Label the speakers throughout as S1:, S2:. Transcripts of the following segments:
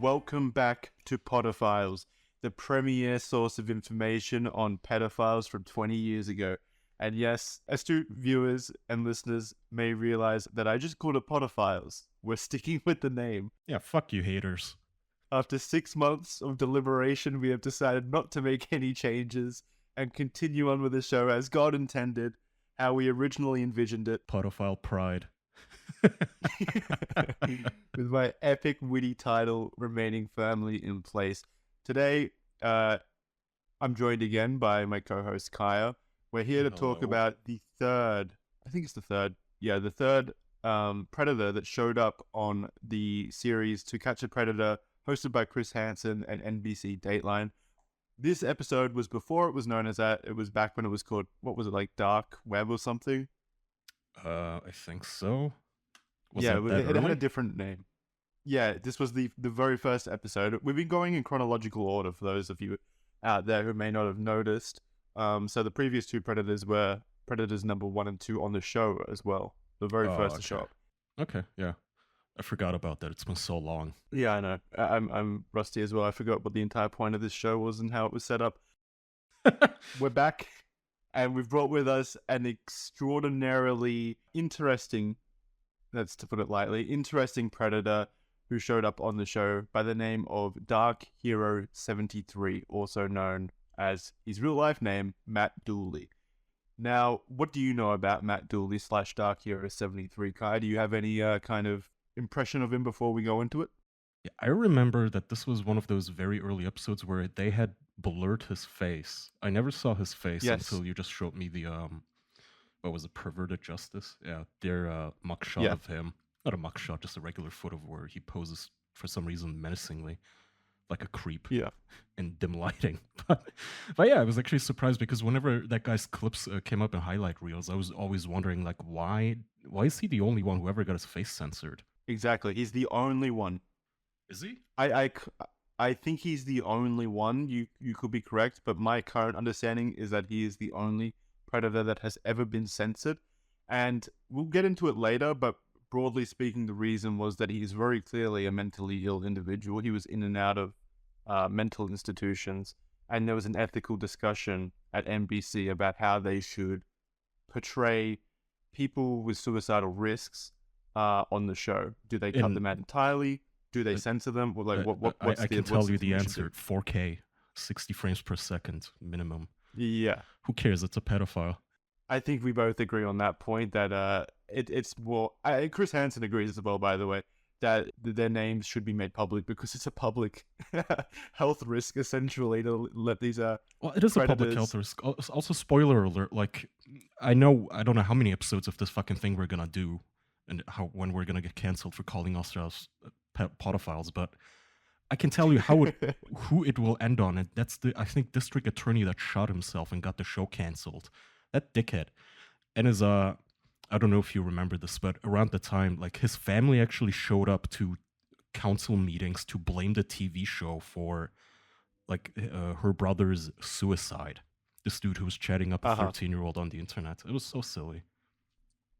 S1: Welcome back to Pedophiles, the premier source of information on pedophiles from 20 years ago. And yes, astute viewers and listeners may realize that I just called it Pedophiles. We're sticking with the name.
S2: Yeah, fuck you haters.
S1: After 6 months of deliberation, we have decided not to make any changes and continue on with the show as God intended, how we originally envisioned it.
S2: Pedophile pride.
S1: With my epic, witty title remaining firmly in place. Today, I'm joined again by my co-host Kaya. We're here to talk about the third Predator that showed up on the series To Catch a Predator, hosted by Chris Hansen and NBC Dateline. This episode was before it was known as that. It was back when it was called, what was it, like Dark Web or something?
S2: I think so.
S1: It had a different name. Yeah, this was the very first episode. We've been going in chronological order for those of you out there who may not have noticed. So the previous two Predators were Predators number 1 and 2 on the show as well. The very first to show up.
S2: Okay, yeah. I forgot about that. It's been so long.
S1: Yeah, I know. I'm rusty as well. I forgot what the entire point of this show was and how it was set up. We're back, and we've brought with us an extraordinarily interesting, that's to put it lightly, interesting Predator who showed up on the show by the name of DarkHero73, also known as his real life name, Matt Dooley. Now, what do you know about Matt Dooley / DarkHero73, Kai? Do you have any kind of impression of him before we go into it?
S2: Yeah, I remember that this was one of those very early episodes where they had blurred his face. I never saw his face until you just showed me the what was it, Perverted Justice? Yeah, their mugshot of him. Not a mugshot, just a regular photo where he poses for some reason menacingly, like a creep.
S1: Yeah.
S2: In dim lighting. But yeah, I was actually surprised because whenever that guy's clips came up in highlight reels, I was always wondering, like, why is he the only one who ever got his face censored?
S1: Exactly. He's the only one.
S2: Is he?
S1: I think he's the only one. You could be correct, but my current understanding is that he is the only Predator that has ever been censored. And we'll get into it later, but broadly speaking, the reason was that he is very clearly a mentally ill individual. He was in and out of mental institutions, and there was an ethical discussion at NBC about how they should portray people with suicidal risks on the show. Do they cut them out entirely? Do they censor them? Or like,
S2: I can tell you the answer. 4K, 60 frames per second minimum.
S1: Yeah.
S2: Who cares? It's a pedophile.
S1: I think we both agree on that point that it's more... Chris Hansen agrees as well, by the way, that their names should be made public because it's a public health risk, essentially, to let these
S2: well, it is
S1: Predators...
S2: a public health risk. Also, spoiler alert, like, I don't know how many episodes of this fucking thing we're gonna do and when we're gonna get cancelled for calling ourselves pedophiles, but I can tell you who it will end on, and that's I think, district attorney that shot himself and got the show cancelled. That dickhead. And his, I don't know if you remember this, but around the time, like, his family actually showed up to council meetings to blame the TV show for, like, her brother's suicide. This dude who was chatting up a 13-year-old on the internet. It was so silly.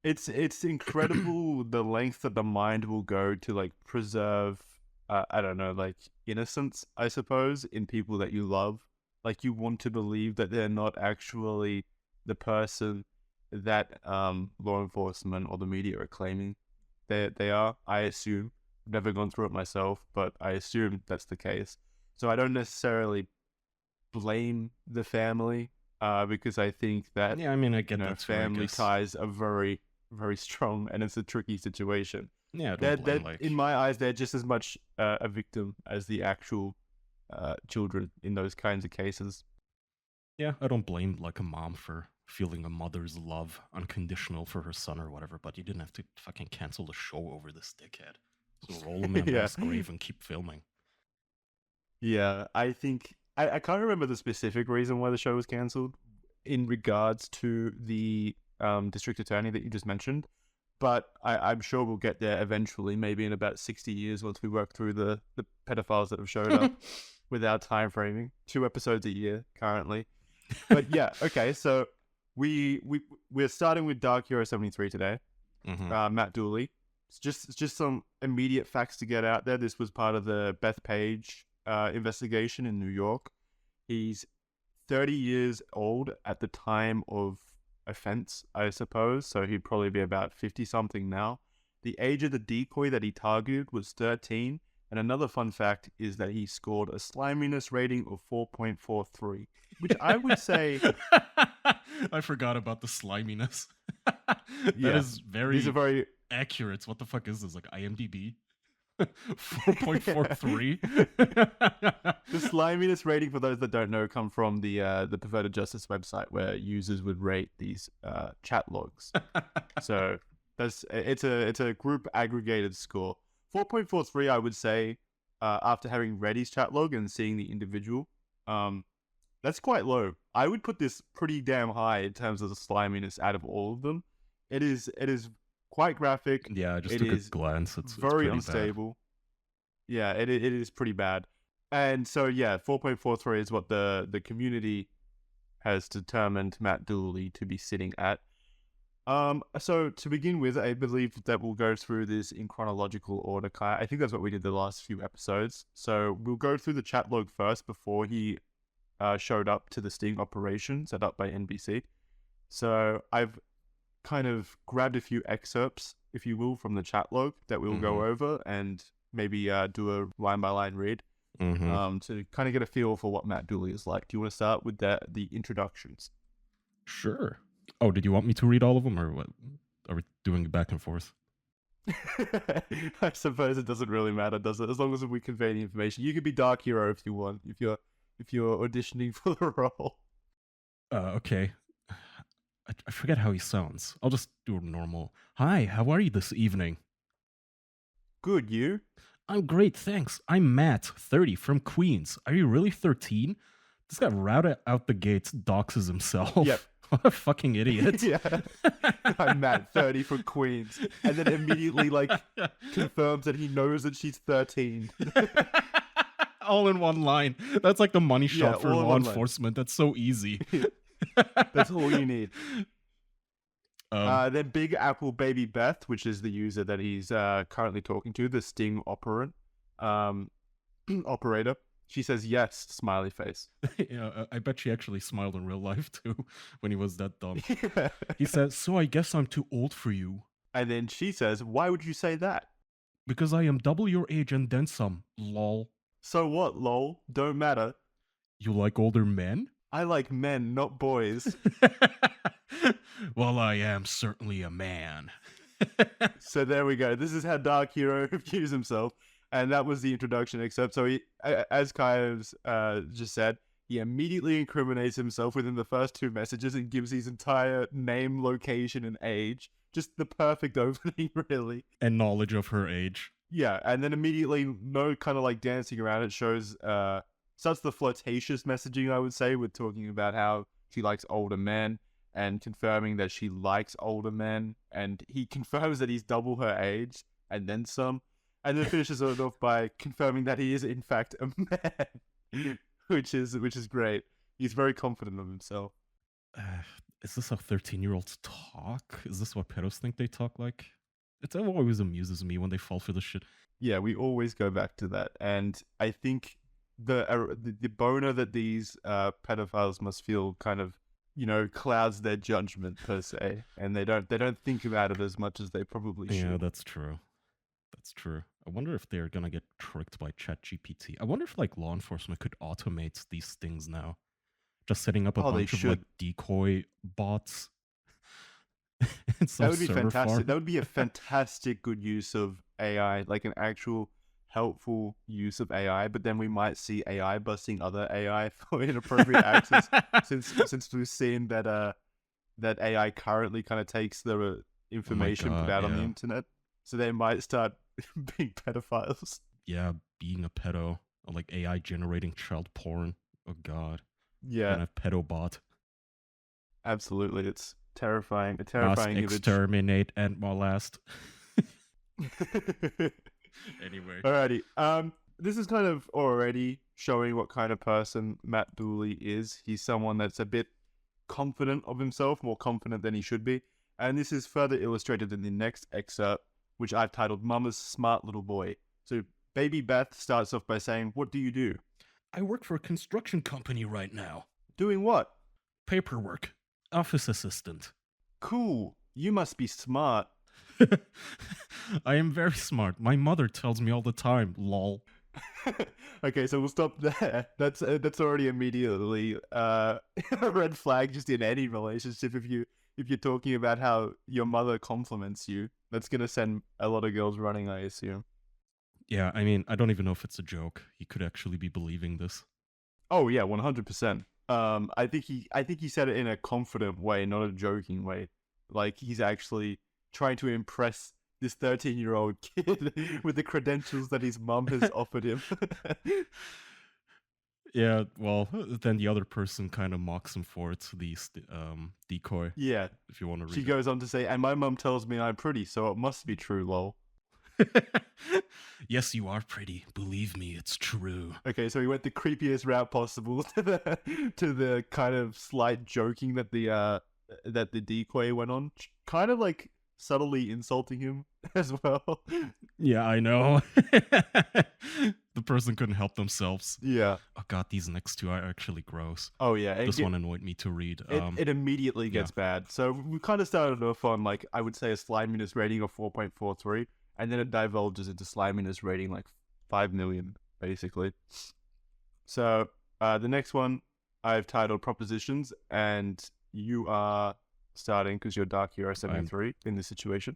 S1: It's incredible the length that the mind will go to, like, preserve, I don't know, like, innocence, I suppose, in people that you love. Like, you want to believe that they're not actually the person that law enforcement or the media are claiming they are. I assume. I've never gone through it myself, but I assume that's the case. So I don't necessarily blame the family because I think that
S2: I get that
S1: family ties are very, very strong, and it's a tricky situation.
S2: Yeah,
S1: in my eyes, they're just as much a victim as the actual children in those kinds of cases.
S2: Yeah, I don't blame, like, a mom for feeling a mother's love unconditional for her son or whatever, but you didn't have to fucking cancel the show over this dickhead. So roll him in a mass grave and keep filming.
S1: Yeah, I think... I can't remember the specific reason why the show was cancelled in regards to the district attorney that you just mentioned, but I'm sure we'll get there eventually, maybe in about 60 years once we work through the pedophiles that have showed up with our time framing. 2 episodes a year currently. But yeah, okay, so we're starting with DarkHero73 today. Matt Dooley. Just some immediate facts to get out there. This was part of the Beth Page investigation in New York. He's 30 years old at the time of offense, I suppose. So he'd probably be about 50 something now. The age of the decoy that he targeted was 13. And another fun fact is that he scored a sliminess rating of 4.43, which I would say...
S2: I forgot about the sliminess.
S1: Yeah,
S2: That is
S1: these are very...
S2: accurate. What the fuck is this? Like IMDb? 4.43?
S1: The sliminess rating, for those that don't know, come from the Perverted Justice website, where users would rate these chat logs. So it's a group aggregated score. 4.43, I would say, after having read his chat log and seeing the individual, that's quite low. I would put this pretty damn high in terms of the sliminess out of all of them. It is quite graphic.
S2: Yeah, I just took a glance. It's
S1: very
S2: pretty
S1: unstable. Bad. Yeah, it is pretty bad. And so, yeah, 4.43 is what the community has determined Matt Dooley to be sitting at. So to begin with, I believe that we'll go through this in chronological order, Kai. I think that's what we did the last few episodes. So we'll go through the chat log first before he showed up to the sting operation set up by NBC. So I've kind of grabbed a few excerpts, if you will, from the chat log that we'll go over and maybe do a line-by-line read to kind of get a feel for what Matt Dooley is like. Do you want to start with the introductions?
S2: Sure. Oh, did you want me to read all of them, or what? Are we doing it back and forth?
S1: I suppose it doesn't really matter, does it? As long as we convey the information. You could be Dark Hero if you want, if you're auditioning for the role.
S2: Okay. I forget how he sounds. I'll just do a normal. Hi, how are you this evening?
S1: Good, you?
S2: I'm great, thanks. I'm Matt, 30, from Queens. Are you really 13? This guy right out the gates doxes himself.
S1: Yep.
S2: What a fucking idiot.
S1: Yeah. I'm Matt, 30, from Queens. And then immediately, confirms that he knows that she's 13.
S2: All in one line. That's like the money shot for law enforcement. That's so easy.
S1: That's all you need. Then Big Apple Baby Beth, which is the user that he's currently talking to, the sting operator. She says yes, smiley face.
S2: Yeah, I bet she actually smiled in real life too when he was that dumb. Yeah. He says, so I guess I'm too old for you.
S1: And then she says, why would you say that?
S2: Because I am double your age and then some, lol.
S1: So what, lol? Don't matter.
S2: You like older men?
S1: I like men, not boys.
S2: Well, I am certainly a man.
S1: So there we go. This is how Dark Hero views himself. And that was the introduction, except so he, as Kai's just said, he immediately incriminates himself within the first two messages and gives his entire name, location, and age. Just the perfect opening, really.
S2: And knowledge of her age.
S1: Yeah, and then immediately, no kind of dancing around, it shows, starts the flirtatious messaging, I would say, with talking about how she likes older men and confirming that she likes older men. And he confirms that he's double her age and then some. And then finishes it off by confirming that he is in fact a man, which is great. He's very confident of himself.
S2: Is this how 13-year-olds talk? Is this what pedos think they talk like? It always amuses me when they fall for this shit.
S1: Yeah, we always go back to that, and I think the boner that these pedophiles must feel kind of clouds their judgment per se, and they don't think about it as much as they probably should.
S2: Yeah, that's true. That's true. I wonder if they're gonna get tricked by ChatGPT. I wonder if law enforcement could automate these things now. Just setting up a bunch of decoy bots.
S1: That would be fantastic. That would be a fantastic good use of AI, like an actual helpful use of AI. But then we might see AI busting other AI for inappropriate access, since we've seen that that AI currently kind of takes the information put out on the internet. So they might start being pedophiles.
S2: Yeah, being a pedo. Or AI generating child porn. Oh god.
S1: Yeah.
S2: And a pedo bot.
S1: Absolutely. It's terrifying. A terrifying
S2: image. Exterminate and molest. Anyway.
S1: Alrighty. This is kind of already showing what kind of person Matt Dooley is. He's someone that's a bit confident of himself, more confident than he should be. And this is further illustrated in the next excerpt, which I've titled Mama's Smart Little Boy. So baby Beth starts off by saying, "What do you do?"
S2: I work for a construction company right now.
S1: Doing what?
S2: Paperwork. Office assistant.
S1: Cool. You must be smart.
S2: I am very smart. My mother tells me all the time, lol.
S1: Okay, so we'll stop there. That's already immediately a red flag just in any relationship. If you're talking about how your mother compliments you, that's gonna send a lot of girls running, I assume.
S2: Yeah, I mean, I don't even know if it's a joke. He could actually be believing this.
S1: Oh yeah, 100%. I think he said it in a confident way, not a joking way. Like he's actually trying to impress this 13-year-old kid with the credentials that his mum has offered him.
S2: Yeah, well, then the other person kind of mocks him for it, the decoy.
S1: Yeah.
S2: If you want to read
S1: She
S2: it.
S1: goes on to say, "And my mum tells me I'm pretty, so it must be true, lol."
S2: Yes, you are pretty. Believe me, it's true.
S1: Okay, so he went the creepiest route possible to the kind of slight joking that the decoy went on, kind of like subtly insulting him as well.
S2: Yeah, I know. The person couldn't help themselves.
S1: Yeah.
S2: Oh god, these next two are actually gross.
S1: Oh yeah.
S2: This one annoyed me to read.
S1: It immediately gets bad. So we kind of started off on like I would say a sliminess rating of 4.43, and then it divulges into sliminess rating like 5 million basically. So the next one I've titled Propositions, and you are starting because you're DarkHero73 in this situation.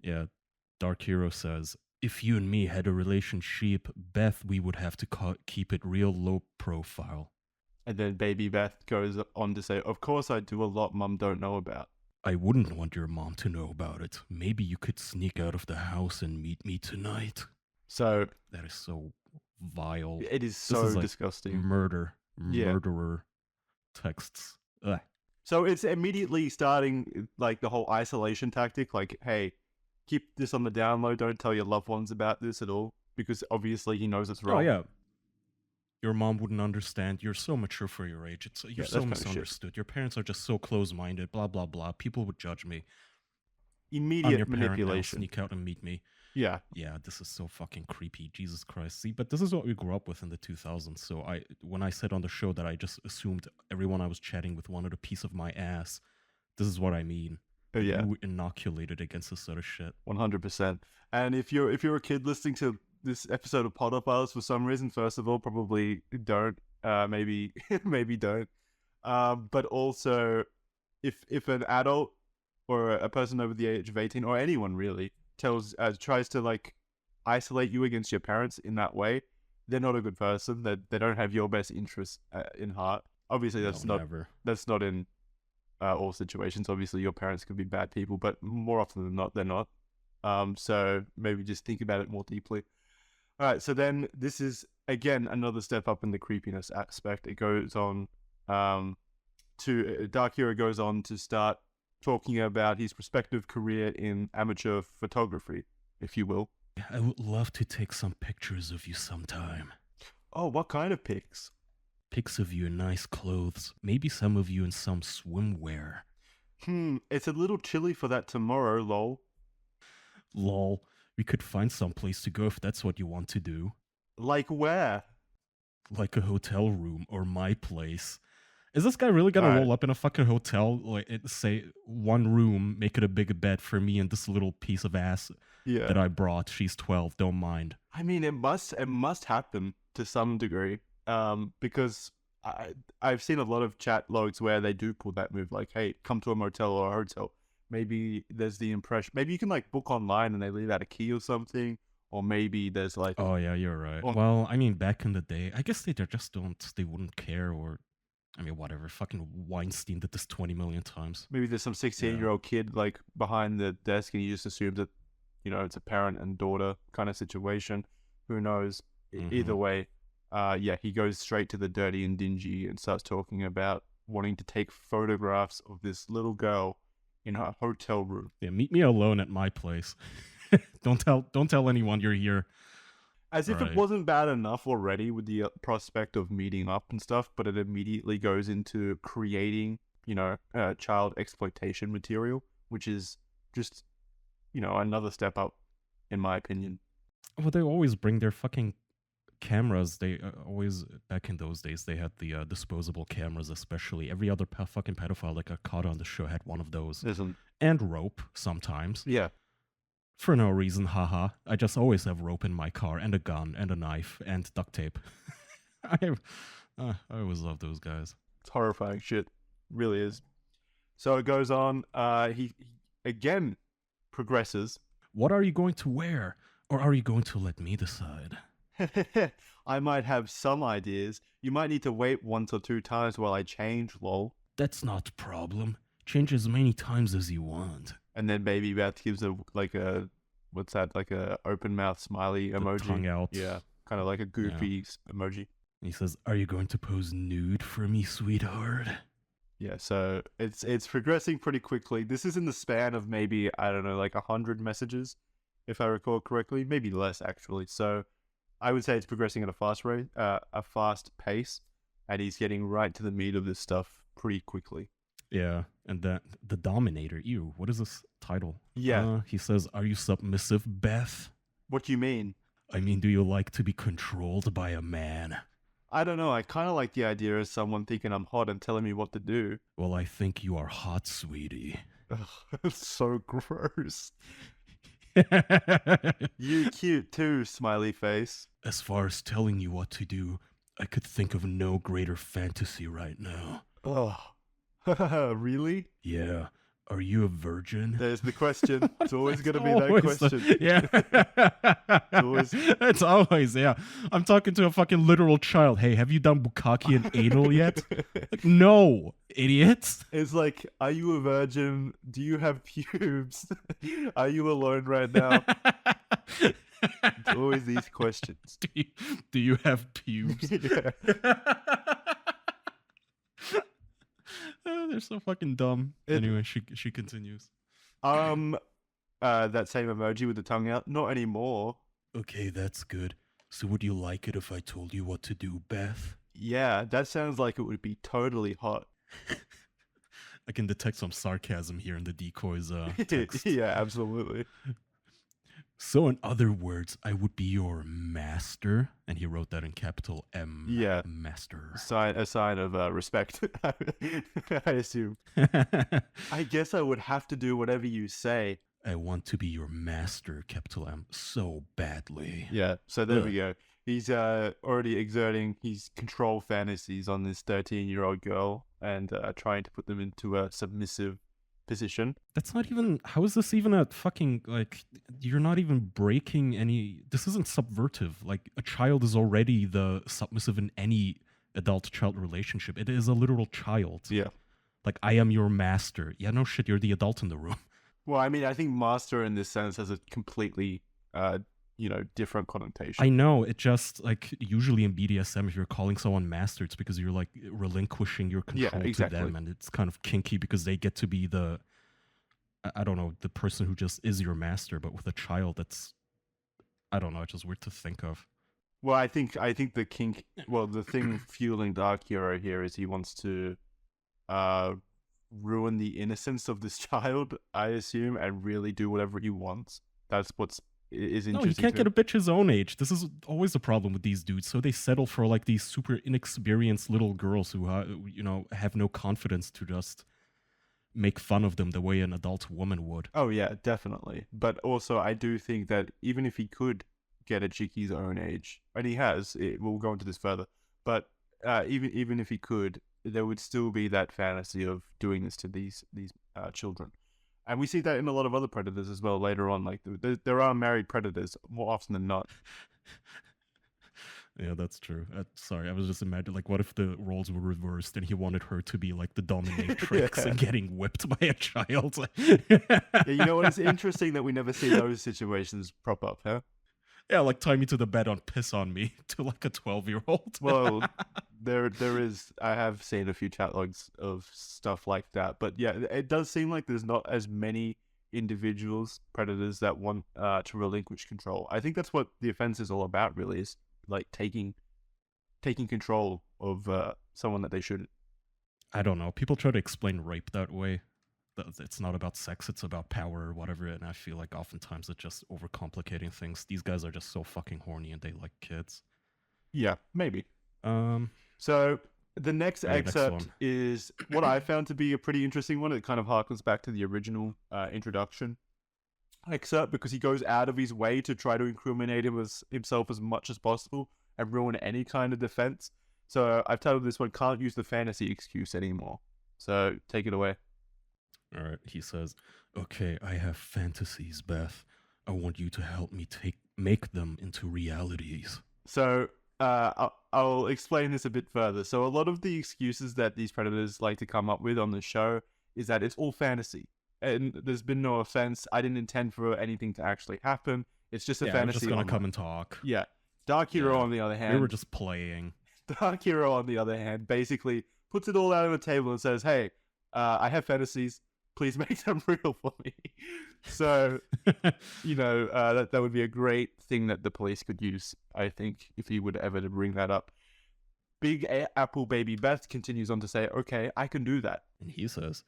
S2: Yeah, Dark Hero says, if you and me had a relationship, Beth, we would have to keep it real low profile.
S1: And then baby Beth goes on to say, "Of course I do a lot Mum don't know about."
S2: I wouldn't want your mom to know about it. Maybe you could sneak out of the house and meet me tonight.
S1: So
S2: that is so vile.
S1: It is so disgusting.
S2: Murderer texts. Ugh.
S1: So it's immediately starting like the whole isolation tactic, like, hey, keep this on the down low, don't tell your loved ones about this at all, because obviously he knows it's wrong.
S2: Oh yeah. Your mom wouldn't understand. You're so mature for your age. You're so misunderstood. Your parents are just so close-minded, blah, blah, blah. People would judge me.
S1: Immediate manipulation.
S2: Sneak out and meet me.
S1: Yeah.
S2: Yeah, this is so fucking creepy. Jesus Christ. See, but this is what we grew up with in the 2000s. So when I said on the show that I just assumed everyone I was chatting with wanted a piece of my ass, this is what I mean.
S1: Oh, yeah.
S2: You inoculated against this sort of shit.
S1: 100%. And if you're a kid listening to this episode of Podophiles for some reason, first of all, probably don't. Maybe don't. But also, if an adult or a person over the age of 18, or anyone really, tries to like isolate you against your parents in that way, they're not a good person. They don't have your best interests in heart. Obviously, that's not in all situations. Obviously, your parents could be bad people, but more often than not, they're not. So maybe just think about it more deeply. All right, so then this is again another step up in the creepiness aspect. It goes on to Dark Hero goes on to start talking about his prospective career in amateur photography, if you will.
S2: I would love to take some pictures of you sometime.
S1: Oh, what kind of pics?
S2: Pics of you in nice clothes. Maybe some of you in some swimwear.
S1: It's a little chilly for that tomorrow, lol.
S2: Lol. We could find some place to go if that's what you want to do.
S1: Like where?
S2: Like a hotel room or my place. Is this guy really gonna roll up in a fucking hotel, like say one room, make it a big bed for me and this little piece of ass that I brought? She's 12, don't mind.
S1: I mean, it must happen to some degree, because I've seen a lot of chat logs where they do pull that move, like, hey, come to a motel or a hotel. Maybe there's the impression. Maybe you can like book online and they leave out a key or something. Or maybe there's like.
S2: Oh yeah, you're right. Well, I mean, back in the day, I guess they just don't. They wouldn't care, or I mean, whatever. Fucking Weinstein did this 20 million times.
S1: Maybe there's some 16-year-old kid like behind the desk, and he just assumes that, it's a parent and daughter kind of situation. Who knows? Either way, he goes straight to the dirty and dingy and starts talking about wanting to take photographs of this little girl in her hotel room.
S2: Yeah, meet me alone at my place. Don't tell anyone you're here.
S1: As if it wasn't bad enough already with the prospect of meeting up and stuff, but it immediately goes into creating, child exploitation material, which is just, another step up in my opinion.
S2: Well, they always bring their fucking cameras. They always, back in those days, they had the disposable cameras, especially. Every other fucking pedophile that got caught on the show had one of those.
S1: Isn't
S2: And rope, sometimes.
S1: yeah.
S2: For no reason, haha. I just always have rope in my car, and a gun, and a knife, and duct tape. I always love those guys.
S1: It's horrifying shit. Really is. So it goes on. He again progresses.
S2: What are you going to wear? Or are you going to let me decide?
S1: I might have some ideas. You might need to wait 1 or 2 times while I change, lol.
S2: That's not a problem. Change as many times as you want.
S1: And then Baby Beth gives like a open mouth smiley emoji.
S2: Tongue out.
S1: Yeah, kind of like a goofy emoji.
S2: And he says, "Are you going to pose nude for me, sweetheart?"
S1: Yeah, so it's progressing pretty quickly. This is in the span of maybe, I don't know, like 100 messages, if I recall correctly, maybe less actually. So I would say it's progressing at a fast pace, and he's getting right to the meat of this stuff pretty quickly.
S2: Yeah, and the Dominator. Ew, what is this title?
S1: Yeah.
S2: He says, "Are you submissive, Beth?"
S1: What do you mean?
S2: I mean, do you like to be controlled by a man?
S1: I don't know. I kind of like the idea of someone thinking I'm hot and telling me what to do.
S2: Well, I think you are hot, sweetie.
S1: Ugh, it's so gross. You cute too, smiley face.
S2: As far as telling you what to do, I could think of no greater fantasy right now.
S1: Oh, really?
S2: Yeah. Are you a virgin?
S1: There's the question. It's always going to be that question.
S2: Yeah. It's always, yeah. I'm talking to a fucking literal child. Hey, have you done bukkake and anal yet? Like, no, idiots.
S1: It's like, are you a virgin? Do you have pubes? Are you alone right now? It's always these questions.
S2: Do you have pubes?
S1: Yeah.
S2: They're so fucking dumb. Anyway, she continues.
S1: That same emoji with the tongue out. Not anymore.
S2: Okay, that's good. So would you like it if I told you what to do, Beth?
S1: Yeah, that sounds like it would be totally hot.
S2: I can detect some sarcasm here in the decoy's text.
S1: Yeah, absolutely.
S2: So in other words, I would be your master. And he wrote that in capital M.
S1: Yeah.
S2: Master.
S1: A sign of respect, I assume. I guess I would have to do whatever you say.
S2: I want to be your master, capital M, so badly.
S1: Yeah, so there we go. He's already exerting his control fantasies on this 13-year-old girl and trying to put them into a submissive position.
S2: That's not even, how is this even a fucking, like, you're not even breaking any, this isn't subversive. Like, a child is already the submissive in any adult-child relationship. It is a literal child.
S1: Yeah.
S2: Like, I am your master. Yeah, no shit, you're the adult in the room.
S1: Well, I mean, I think master in this sense has a completely, different connotation.
S2: I know, it just, like, usually in BDSM, if you're calling someone master, it's because you're, like, relinquishing your control to them, and it's kind of kinky because they get to be the, I don't know, the person who just is your master, but with a child, that's, I don't know, it's just weird to think of.
S1: Well, I think the kink, the thing fueling Dark Hero here is he wants to ruin the innocence of this child, I assume, and really do whatever he wants. That's what's is interesting.
S2: No, he can't get a bitch his own age. This is always a problem with these dudes. So they settle for like these super inexperienced little girls who, have no confidence to just make fun of them the way an adult woman would.
S1: Oh yeah, definitely. But also, I do think that even if he could get a chick his own age, and he has, we'll go into this further. But even if he could, there would still be that fantasy of doing this to these children. And we see that in a lot of other predators as well later on. Like, there are married predators more often than not.
S2: Yeah, that's true. Sorry, I was just imagining, like, what if the roles were reversed and he wanted her to be, like, the dominatrix and getting whipped by a child?
S1: Yeah, you know what? It's interesting that we never see those situations prop up, huh?
S2: Yeah, like, tie me to the bed on piss on me to, like, a 12-year-old.
S1: Well, there is, I have seen a few chat logs of stuff like that. But yeah, it does seem like there's not as many individuals, predators, that want to relinquish control. I think that's what the offense is all about, really, is like taking control of someone that they shouldn't.
S2: I don't know. People try to explain rape that way. it's not about sex, it's about power or whatever. And I feel like oftentimes it's just overcomplicating things. These guys are just so fucking horny and they like kids.
S1: Yeah, maybe.
S2: Um,
S1: So the next
S2: Right, next
S1: excerpt
S2: one.
S1: is what I found to be a pretty interesting one. It kind of harkens back to the original introduction excerpt because he goes out of his way to try to incriminate himself as much as possible and ruin any kind of defense. So I've titled this one, Can't Use the Fantasy Excuse Anymore. So take it away.
S2: All right, he says, "Okay, I have fantasies, Beth. I want you to help me make them into realities."
S1: So I'll explain this a bit further. So a lot of the excuses that these predators like to come up with on the show is that it's all fantasy. And there's been no offense. I didn't intend for anything to actually happen. It's just a
S2: We're
S1: fantasy.
S2: just gonna
S1: online.
S2: come and talk.
S1: Yeah. DarkHero,
S2: Yeah.
S1: on the other hand,
S2: We were just playing.
S1: DarkHero, on the other hand, basically puts it all out on the table and says, "Hey, I have fantasies. Please make them real for me." So, that would be a great thing that the police could use, I think, if he would ever to bring that up. Big Apple baby Beth continues on to say, "Okay, I can do that."
S2: And he says,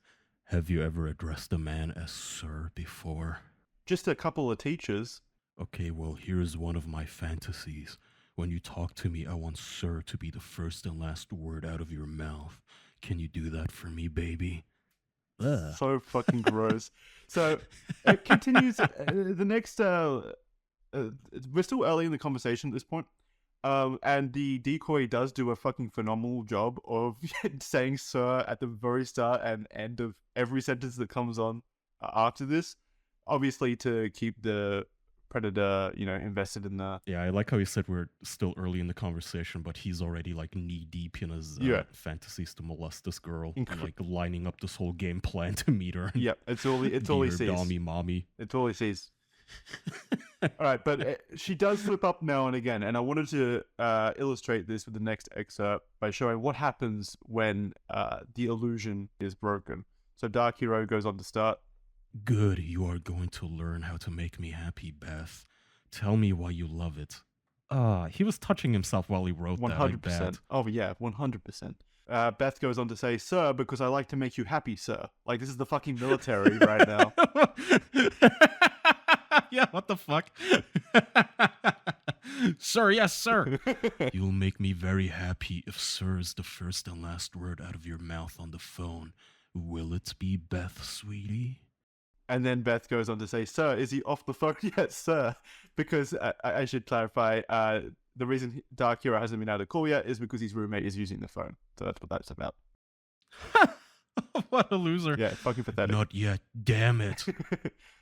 S2: "Have you ever addressed a man as sir before?"
S1: Just a couple of teachers.
S2: Okay, well, here's one of my fantasies. When you talk to me, I want sir to be the first and last word out of your mouth. Can you do that for me, baby? Ugh.
S1: So fucking gross. So it continues. The next, we're still early in the conversation at this point. And the decoy does do a fucking phenomenal job of saying "sir" at the very start and end of every sentence that comes on after this. Obviously, to keep the predator, invested in the.
S2: Yeah, I like how he said we're still early in the conversation, but he's already like knee deep in his fantasies to molest this girl, and like lining up this whole game plan to meet her.
S1: Yep, it's all he sees.
S2: Dommy mommy.
S1: It's all he sees. All right, but she does slip up now and again, and I wanted to illustrate this with the next excerpt by showing what happens when the illusion is broken. So DarkHero goes on to start.
S2: Good, you are going to learn how to make me happy, Beth. Tell me why you love it. He was touching himself while he wrote
S1: 100%.
S2: that.
S1: Oh yeah, 100%. Beth goes on to say, "Sir, because I like to make you happy, sir." Like, this is the fucking military right now.
S2: Yeah, what the fuck? Sir, yes, sir. You'll make me very happy if sir is the first and last word out of your mouth on the phone. Will it be, Beth, sweetie?
S1: And then Beth goes on to say, "Sir, is he off the phone yet, sir?" Because I should clarify, the reason DarkHero hasn't been able to call yet is because his roommate is using the phone. So that's what that's about.
S2: What a loser.
S1: Yeah, fucking pathetic.
S2: Not yet, damn it.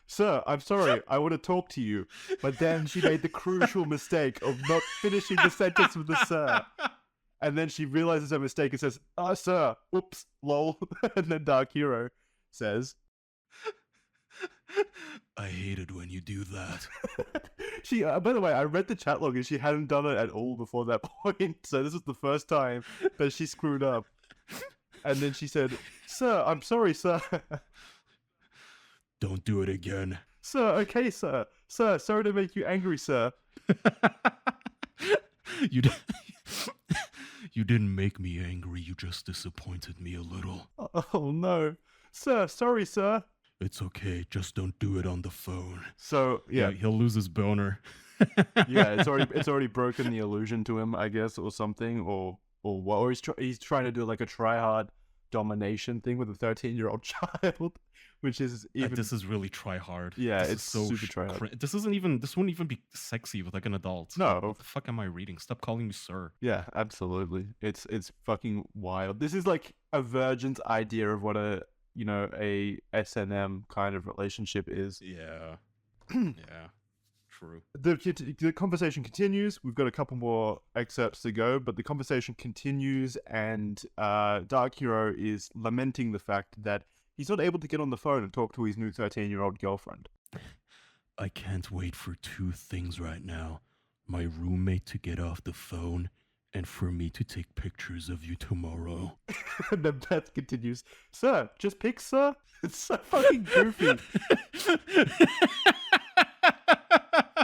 S1: "Sir, I'm sorry, I want to talk to you." But then she made the crucial mistake of not finishing the sentence with the "sir." And then she realizes her mistake and says, "Sir, oops, lol." And then DarkHero says,
S2: I hate it when you do that.
S1: She, by the way, I read the chat log and she hadn't done it at all before that point. So this was the first time that she screwed up. And then she said, "Sir, I'm sorry, sir."
S2: Don't do it again.
S1: "Sir, okay, sir. Sir, sorry to make you angry, sir."
S2: You didn't make me angry, you just disappointed me a little.
S1: "Oh no. Sir, sorry, sir."
S2: It's okay, just don't do it on the phone.
S1: So yeah,
S2: He'll lose his boner.
S1: yeah, it's already broken the illusion to him, I guess, or something, or what? Or he's trying to do like a try-hard domination thing with a 13-year-old child, which is even.
S2: This is really try hard.
S1: Yeah,
S2: This
S1: it's
S2: is so
S1: super try hard.
S2: This wouldn't even be sexy with like an adult.
S1: No.
S2: What the fuck am I reading? Stop calling me sir.
S1: Yeah, absolutely. It's fucking wild. This is like a virgin's idea of what a S&M kind of relationship is.
S2: Yeah. Yeah. True.
S1: The conversation continues. We've got a couple more excerpts to go, but the conversation continues, and DarkHero is lamenting the fact that he's not able to get on the phone and talk to his new 13-year-old girlfriend.
S2: I can't wait for two things right now. My roommate to get off the phone, and for me to take pictures of you tomorrow.
S1: And then Beth continues, "Sir, just pick, sir." It's so fucking goofy.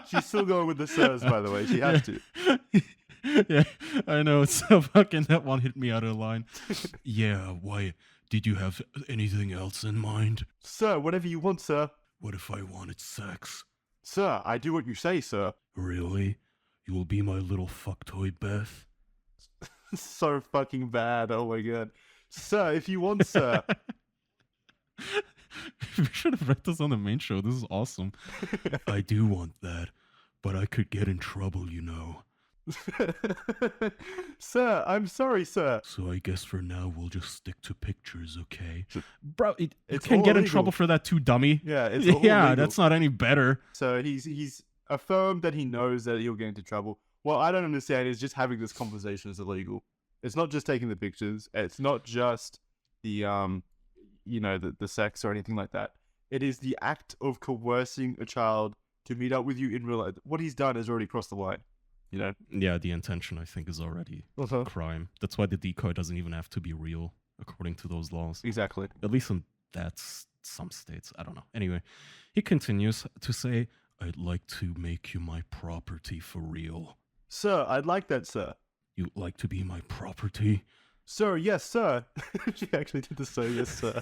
S1: She's still going with the sirs, by the way. She has to.
S2: Yeah, I know. It's so fucking, that one hit me out of line. Yeah, why? Did you have anything else in mind?
S1: Sir, whatever you want, sir.
S2: What if I wanted sex?
S1: Sir, I do what you say, sir.
S2: Really? You will be my little fucktoy, Beth?
S1: So fucking bad. Oh my god. Sir, if you want, sir.
S2: We should have read this on the main show. This is awesome. I do want that, but I could get in trouble, you know.
S1: Sir, I'm sorry, sir.
S2: So I guess for now we'll just stick to pictures, okay?
S1: Bro,
S2: You
S1: it's
S2: can
S1: all
S2: get in
S1: legal.
S2: trouble for that too, dummy.
S1: Yeah, it's all
S2: Yeah,
S1: legal.
S2: that's not any better.
S1: So he's affirmed that he knows that he'll get into trouble. What I don't understand is just having this conversation is illegal. It's not just taking the pictures. It's not just the the sex or anything like that. It is the act of coercing a child to meet up with you in real life. What he's done has already crossed the line. You know?
S2: Yeah, the intention, I think, is already a crime. That's why the decoy doesn't even have to be real, according to those laws.
S1: Exactly.
S2: At least in some states. I don't know. Anyway, he continues to say, I'd like to make you my property for real.
S1: Sir, I'd like that, sir.
S2: You'd like to be my property?
S1: Sir, yes, sir. She actually did the so, yes, sir.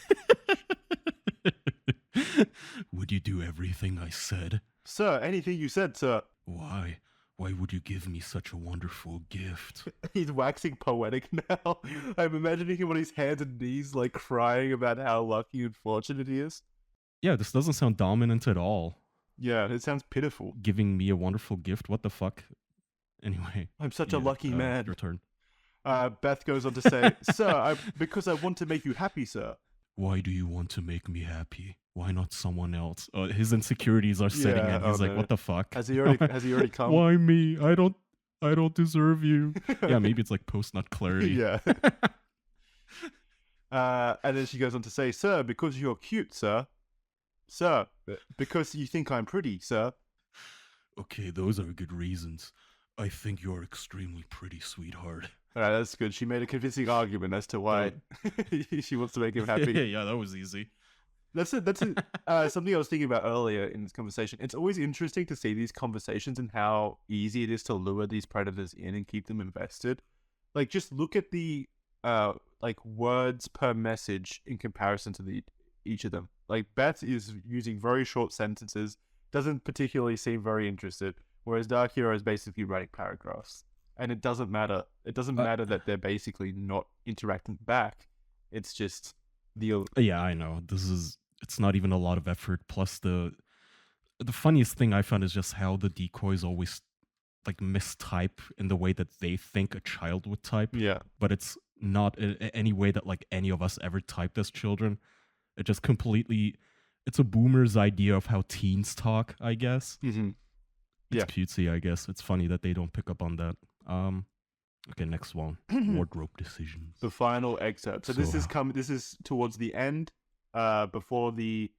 S2: Would you do everything I said?
S1: Sir, anything you said, sir.
S2: Why? Why would you give me such a wonderful gift?
S1: He's waxing poetic now. I'm imagining him on his hands and knees, like crying about how lucky and fortunate he is.
S2: Yeah, this doesn't sound dominant at all.
S1: Yeah, it sounds pitiful.
S2: Giving me a wonderful gift? What the fuck? Anyway.
S1: I'm such a lucky man.
S2: Your turn.
S1: Beth goes on to say, Sir, because I want to make you happy, sir.
S2: Why do you want to make me happy? Why not someone else? His insecurities are setting in. He's like, what the fuck?
S1: Has he already come?
S2: Why me? I don't deserve you. Yeah, maybe it's like post-nut clarity.
S1: Yeah. And then she goes on to say, Sir, because you're cute, sir. Sir, because you think I'm pretty, sir.
S2: Okay, those are good reasons. I think you're extremely pretty, sweetheart.
S1: All right, that's good. She made a convincing argument as to why she wants to make him happy.
S2: Yeah, that was easy.
S1: That's something I was thinking about earlier in this conversation. It's always interesting to see these conversations and how easy it is to lure these predators in and keep them invested. Like, just look at the words per message in comparison to each of them. Like, Beth is using very short sentences, doesn't particularly seem very interested, whereas Dark Hero is basically writing paragraphs. And it doesn't matter. It doesn't matter that they're basically not interacting back. It's just
S2: Yeah, I know. It's not even a lot of effort. Plus, the funniest thing I found is just how the decoys always like mistype in the way that they think a child would type.
S1: Yeah.
S2: But it's not any way that like any of us ever typed as children. It just completely, it's a boomer's idea of how teens talk, I guess.
S1: Mm-hmm.
S2: It's cutesy, I guess. It's funny that they don't pick up on that. Okay, next one. Wardrobe decisions.
S1: The final excerpt. So this is towards the end, before the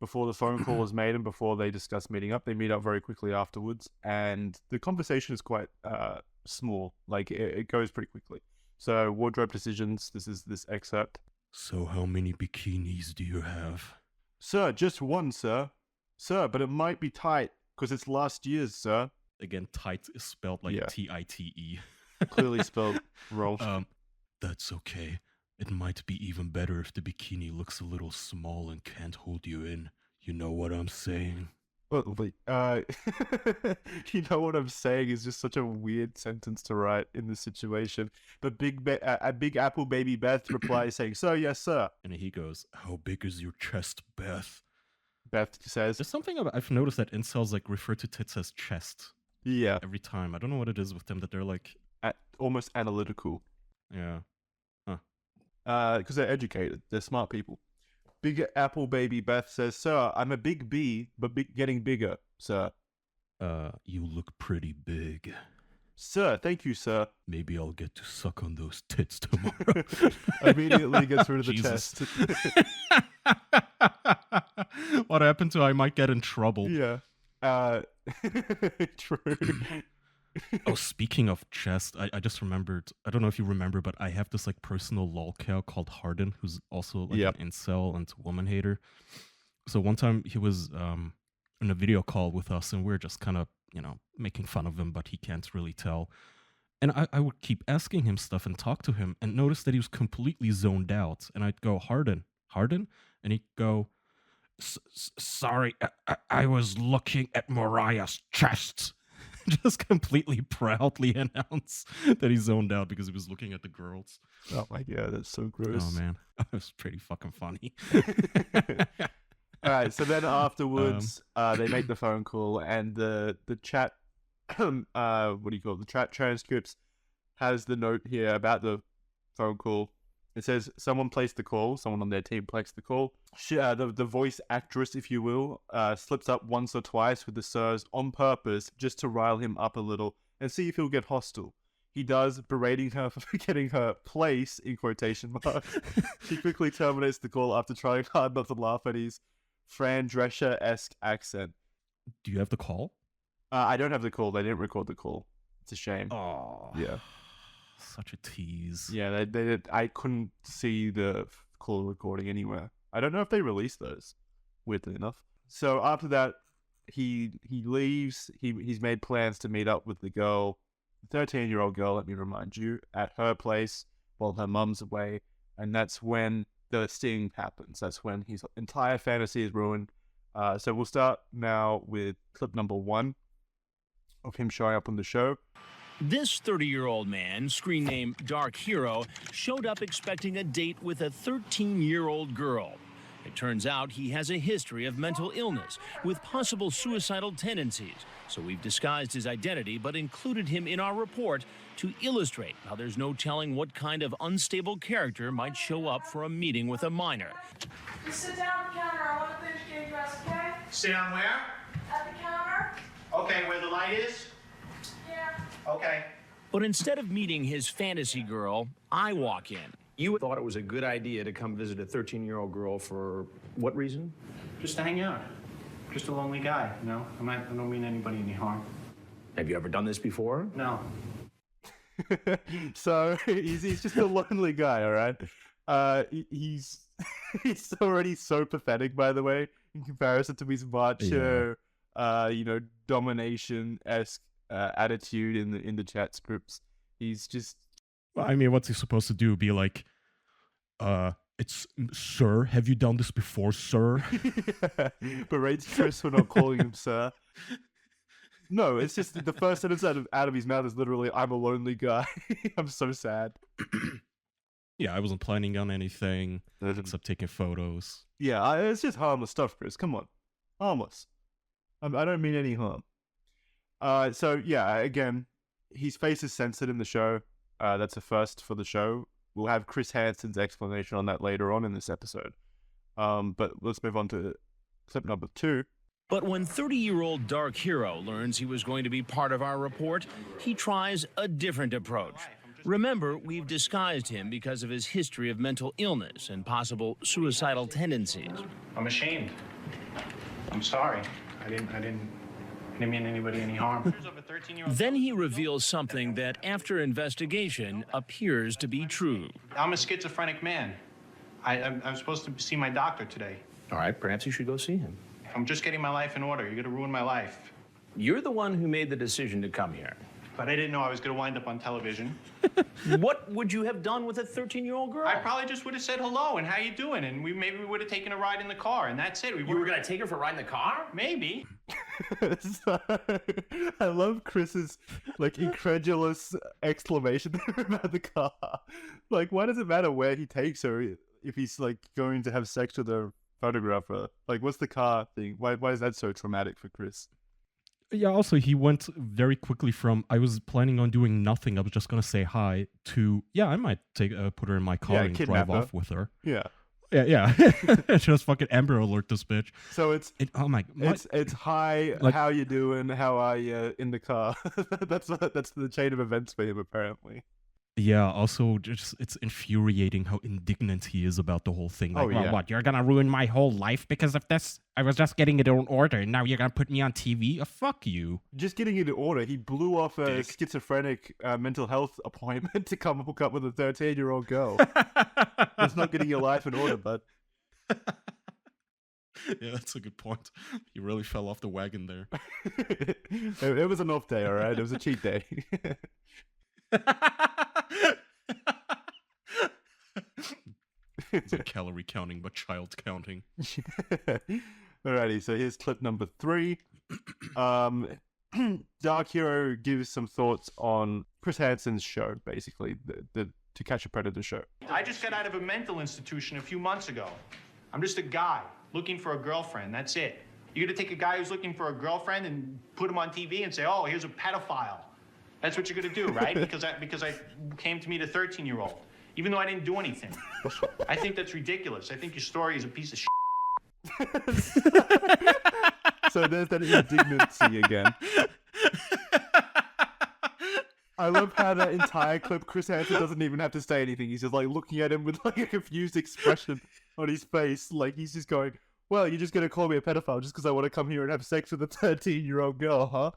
S1: phone call is made and before they discuss meeting up. They meet up very quickly afterwards, and the conversation is quite small. Like it goes pretty quickly. So wardrobe decisions. This is this excerpt.
S2: So how many bikinis do you have?
S1: Sir, just one, sir. Sir, but it might be tight because it's last year's, sir.
S2: Again, tight is spelled like T-I-T-E.
S1: Clearly spelled wrong.
S2: That's okay. It might be even better if the bikini looks a little small and can't hold you in. You know what I'm saying?
S1: Wait, you know what I'm saying is just such a weird sentence to write in this situation. But Big Apple Baby Beth replies saying, "Sir, yes, sir."
S2: And he goes, "How big is your chest, Beth?"
S1: Beth says,
S2: "There's something about I've noticed that incels like refer to tits as chest.
S1: Yeah,
S2: every time. I don't know what it is with them that they're like
S1: almost analytical.
S2: Yeah,
S1: because they're educated. They're smart people." Big Apple Baby Beth says, "Sir, I'm a big B, but getting bigger, sir."
S2: You look pretty big.
S1: Sir, thank you, sir.
S2: Maybe I'll get to suck on those tits tomorrow.
S1: Immediately gets rid of the chest.
S2: What happened to I might get in trouble?
S1: Yeah. True.
S2: Oh, speaking of chest, I just remembered, I don't know if you remember, but I have this like personal lolcow called Harden, who's also like an incel and woman hater. So one time he was in a video call with us and we are just kind of, making fun of him, but he can't really tell. And I would keep asking him stuff and talk to him and notice that he was completely zoned out. And I'd go, Harden, Harden? And he'd go, sorry, I was looking at Mariah's chest. Just completely proudly announce that he zoned out because he was looking at the girls.
S1: Oh my god, that's so gross.
S2: Oh man, that was pretty fucking funny.
S1: All right, so then afterwards, they make the phone call, and the chat, what do you call it? The chat transcripts has the note here about the phone call. It says someone placed the call, someone on their team placed the call. The voice actress, if you will, slips up once or twice with the sirs on purpose just to rile him up a little and see if he'll get hostile. He does, berating her for forgetting her place, in quotation marks. She quickly terminates the call after trying hard not to laugh at his Fran Drescher-esque accent.
S2: Do you have the call?
S1: I don't have the call. They didn't record the call. It's a shame.
S2: Oh.
S1: Yeah.
S2: Such a tease.
S1: Yeah, they did. I couldn't see the call recording anywhere. I don't know if they released those, weirdly enough. So after that, he leaves. He's made plans to meet up with the girl, the 13-year-old girl, let me remind you, at her place while her mum's away. And that's when the sting happens. That's when his entire fantasy is ruined. So we'll start now with clip number 1 of him showing up on the show.
S3: This 30-year-old man, screen name DarkHero, showed up expecting a date with a 13-year-old girl. It turns out he has a history of mental illness with possible suicidal tendencies. So we've disguised his identity but included him in our report to illustrate how there's no telling what kind of unstable character might show up for a meeting with a minor.
S4: Just sit down at the counter. I want to finish getting dressed, okay?
S5: Sit down where?
S4: At the counter?
S5: Okay, where the light is?
S4: Yeah.
S5: Okay.
S3: But instead of meeting his fantasy girl, I walk in.
S6: You thought it was a good idea to come visit a 13-year-old girl for what reason?
S5: Just to hang out. Just a lonely guy, you know? I don't mean anybody any harm.
S6: Have you ever done this before?
S5: No.
S1: So he's just a lonely guy, all right? He's already so pathetic, by the way, in comparison to his macho, domination-esque attitude in the chat scripts. He's just.
S2: Well, I mean, what's he supposed to do? Be like, it's sir. Have you done this before, sir?
S1: Berates Chris for not calling him sir. No, it's just the first sentence out of his mouth is literally, "I'm a lonely guy." I'm so sad.
S2: Yeah, I wasn't planning on anything except taking photos.
S1: Yeah, it's just harmless stuff, Chris. Come on, harmless. I don't mean any harm. So yeah, again, his face is censored in the show. That's a first for the show. We'll have Chris Hansen's explanation on that later on in this episode. But let's move on to clip number 2.
S3: But when 30-year-old DarkHero learns he was going to be part of our report, he tries a different approach. Remember, we've disguised him because of his history of mental illness and possible suicidal tendencies.
S5: I'm ashamed. I'm sorry. I didn't mean anybody any harm.
S3: Then he reveals something that, after investigation, appears to be true.
S5: I'm a schizophrenic man. I'm supposed to see my doctor today.
S6: All right, perhaps you should go see him.
S5: I'm just getting my life in order. You're going to ruin my life.
S6: You're the one who made the decision to come here.
S5: But I didn't know I was going to wind up on television.
S6: What would you have done with a 13-year-old girl?
S5: I probably just would have said hello and how you doing, and maybe we would have taken a ride in the car, and that's it.
S6: You were going to take her for a ride in the car?
S5: Maybe.
S1: So, I love Chris's incredulous exclamation about the car. Why does it matter where he takes her if he's going to have sex with a photographer? What's the car thing? Why is that so traumatic for Chris?
S2: Yeah, also, he went very quickly from, I was planning on doing nothing, I was just going to say hi, to, yeah, I might put her in my car and drive off with her.
S1: Yeah.
S2: Yeah. Just fucking Amber Alert this bitch.
S1: So it's hi, how you doing? How are you in the car? That's the chain of events for him, apparently.
S2: Yeah, also, it's infuriating how indignant he is about the whole thing. What, you're gonna ruin my whole life because of this? I was just getting it in order, and now you're gonna put me on TV? Fuck you.
S1: Just getting it in order. He blew off a schizophrenic mental health appointment to come hook up with a 13-year-old girl. That's not getting your life in order, bud.
S2: Yeah, that's a good point. He really fell off the wagon there.
S1: It was an off day, all right? It was a cheat day.
S2: It's like calorie counting, but child counting.
S1: Alrighty, so here's clip number 3. Dark Hero gives some thoughts on Chris Hansen's show, basically, the To Catch a Predator show.
S5: I just got out of a mental institution a few months ago. I'm just a guy looking for a girlfriend. That's it. You're gonna take a guy who's looking for a girlfriend and put him on TV and say, "Oh, here's a pedophile." That's what you're gonna do, right? because I came to meet a 13-year-old, even though I didn't do anything. I think that's ridiculous. I think your story is a piece of shit.
S1: So there's that indignancy again. I love how that entire clip, Chris Hansen doesn't even have to say anything. He's just like looking at him with like a confused expression on his face. Like he's just going, "Well, you're just going to call me a pedophile just because I want to come here and have sex with a 13-year-old girl, huh?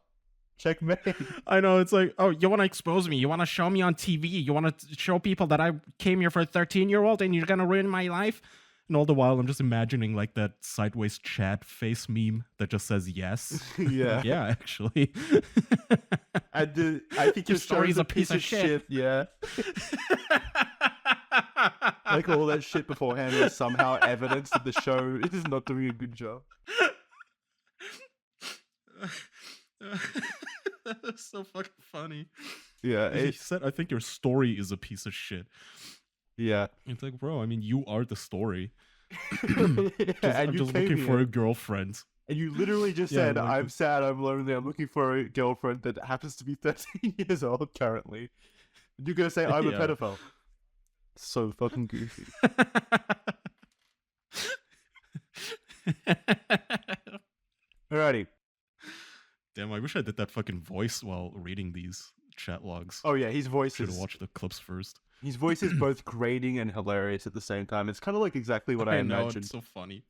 S1: Checkmate."
S2: I know, it's like, oh, you want to expose me? You want to show me on TV? You want to show people that I came here for a 13-year-old and you're going to ruin my life? And all the while, I'm just imagining like that sideways chat face meme that just says yes.
S1: Yeah.
S2: Yeah, actually.
S1: And I think your story's a piece of shit. Yeah. Like all that shit beforehand was somehow evidence that the show is not doing a good job.
S2: That's so fucking funny.
S1: Yeah.
S2: He said, I think your story is a piece of shit.
S1: Yeah.
S2: It's like, bro, I mean, you are the story.
S1: And
S2: I'm
S1: you
S2: just
S1: came
S2: looking for
S1: here,
S2: a girlfriend.
S1: and you literally just
S2: Yeah,
S1: said,
S2: like
S1: "I'm sad, I'm lonely, I'm looking for a girlfriend that happens to be 13 years old currently." And you're gonna say I'm a
S2: Yeah.
S1: pedophile. So fucking goofy. Alrighty.
S2: Damn, I wish I did that fucking voice while reading these chat logs.
S1: Oh yeah, his voice
S2: Should have
S1: is
S2: watched the clips first.
S1: his voice is both grating and hilarious at the same time. It's kind of like exactly what I
S2: know,
S1: imagined.
S2: it's so funny.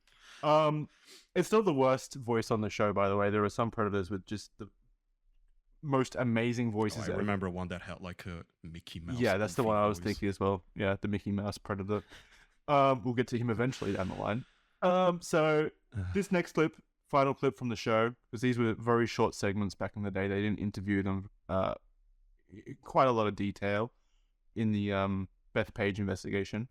S1: It's not the worst voice on the show, by the way. There are some predators with just the most amazing voices
S2: Oh, I
S1: ever.
S2: remember one that had like a Mickey Mouse.
S1: Yeah, that's the
S2: goofy
S1: one I was
S2: voice.
S1: thinking as well. Yeah, the Mickey Mouse Predator. We'll get to him eventually down the line. So this next clip, final clip from the show, because these were very short segments back in the day. They didn't interview them quite a lot of detail in the Beth Page investigation.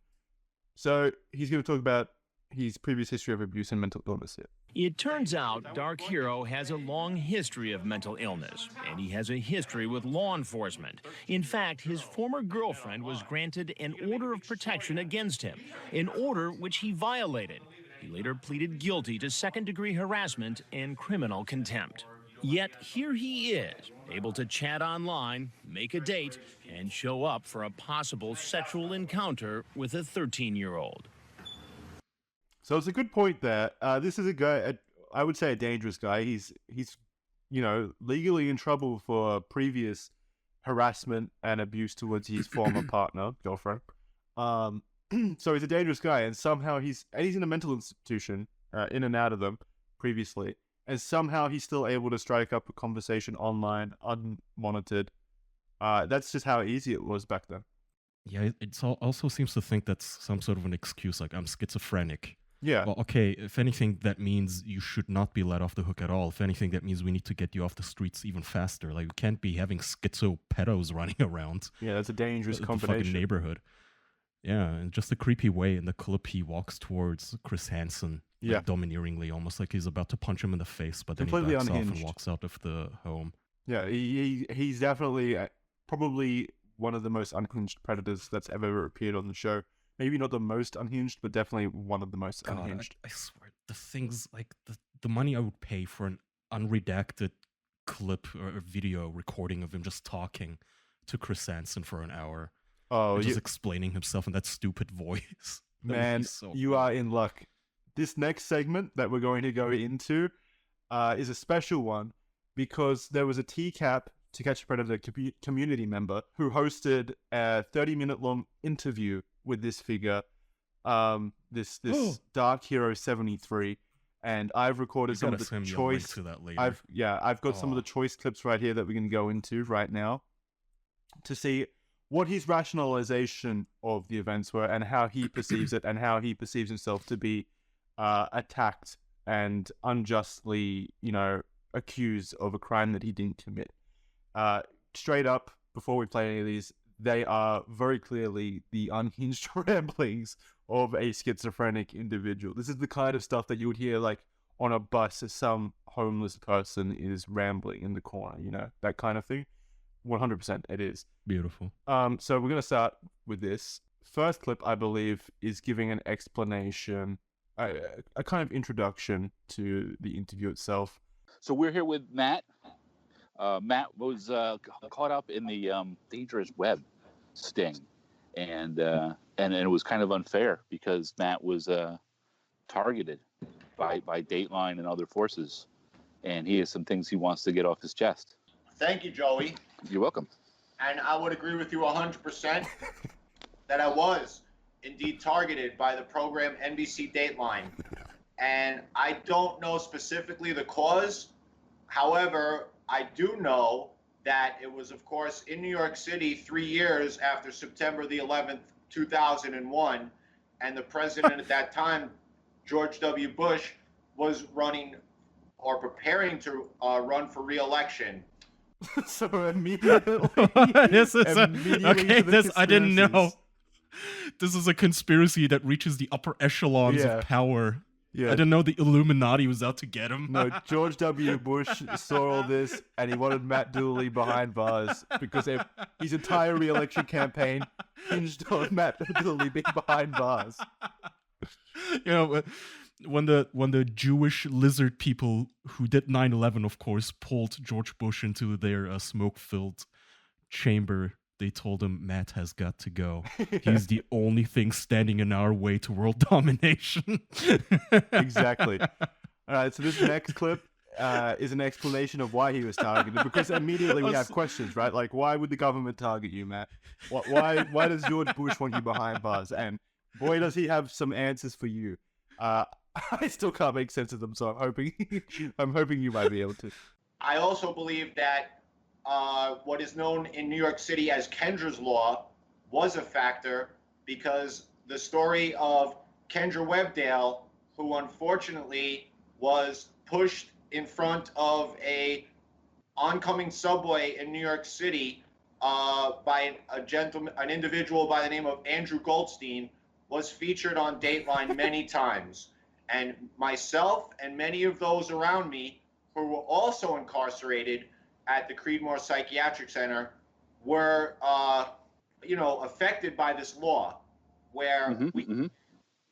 S1: So he's going to talk about his previous history of abuse and mental illness here.
S3: It turns out Dark Hero has a long history of mental illness, and he has a history with law enforcement. In fact, his former girlfriend was granted an order of protection against him, an order which he violated. He later pleaded guilty to second-degree harassment and criminal contempt. Yet here he is, able to chat online, make a date, and show up for a possible sexual encounter with a 13-year-old.
S1: So it's a good point there. This is a guy, I would say a dangerous guy. He's legally in trouble for previous harassment and abuse towards his former partner, girlfriend. So he's a dangerous guy, and somehow he's in a mental institution, in and out of them previously, and somehow he's still able to strike up a conversation online, unmonitored. That's just how easy it was back then.
S2: Yeah, it also seems to think that's some sort of an excuse, like I'm schizophrenic.
S1: Yeah.
S2: Well, okay, if anything, that means you should not be let off the hook at all. If anything, that means we need to get you off the streets even faster. Like, we can't be having schizo pedos running around
S1: Yeah, that's a dangerous
S2: the fucking
S1: combination.
S2: neighborhood. Yeah, and just a creepy way in the clip he walks towards Chris Hansen, like,
S1: Yeah.
S2: domineeringly, almost like he's about to punch him in the face, but then
S1: Completely
S2: he backs off
S1: unhinged.
S2: and walks out of the home.
S1: Yeah, he's definitely probably one of the most unhinged predators that's ever appeared on the show. Maybe not the most unhinged, but definitely one of the most
S2: God,
S1: unhinged.
S2: I swear, the things, like, the money I would pay for an unredacted clip or a video recording of him just talking to Chris Hansen for an hour.
S1: Oh,
S2: And just explaining himself in that stupid voice. That would be
S1: man,
S2: so
S1: you
S2: good.
S1: are in luck. This next segment that we're going to go into is a special one because there was a TCAP, To Catch a Predator community member, who hosted a 30-minute long interview with this figure, this DarkHero73, and I've recorded
S2: You
S1: some of
S2: gotta
S1: the
S2: send me a link
S1: choice.
S2: to that later.
S1: I've got some of the choice clips right here that we can go into right now to see what his rationalization of the events were and how he perceives it and how he perceives himself to be attacked and unjustly, accused of a crime that he didn't commit. Straight up, before we play any of these, they are very clearly the unhinged ramblings of a schizophrenic individual. This is the kind of stuff that you would hear like on a bus as some homeless person is rambling in the corner, you know, that kind of thing. 100% it is.
S2: Beautiful.
S1: So we're going to start with this. First clip, I believe, is giving an explanation, a kind of introduction to the interview itself.
S7: So we're here with Matt. Matt was caught up in the dangerous web sting, and it was kind of unfair because Matt was targeted by Dateline and other forces, and he has some things he wants to get off his chest.
S8: Thank you, Joey.
S7: You're welcome.
S8: And I would agree with you 100% that I was indeed targeted by the program NBC Dateline. And I don't know specifically the cause. However, I do know that it was, of course, in New York City 3 years after September the 11th, 2001. And the president at that time, George W. Bush, was running or preparing to run for re-election.
S1: So immediately,
S2: This is
S1: immediately to the
S2: I didn't know.
S1: conspiracies.
S2: This is a conspiracy that reaches the upper echelons
S1: Yeah.
S2: of power.
S1: Yeah.
S2: I didn't know the Illuminati was out to get him.
S1: No, George W. Bush saw all this and he wanted Matt Dooley behind bars because his entire re-election campaign hinged on Matt Dooley being behind bars.
S2: You know, when the Jewish lizard people who did 9/11, of course, pulled George Bush into their smoke-filled chamber, they told him, Matt has got to go. He's the only thing standing in our way to world domination.
S1: Exactly. All right, so this next clip is an explanation of why he was targeted, because immediately we have questions, right? Like, why would the government target you, Matt? Why does George Bush want you behind bars? And boy, does he have some answers for you. I still can't make sense of them, so I'm hoping you might be able to.
S8: I also believe that what is known in New York City as Kendra's Law was a factor, because the story of Kendra Webdale, who unfortunately was pushed in front of a oncoming subway in New York City by an individual by the name of Andrew Goldstein, was featured on Dateline many times. And myself and many of those around me who were also incarcerated at the Creedmoor Psychiatric Center were, affected by this law, where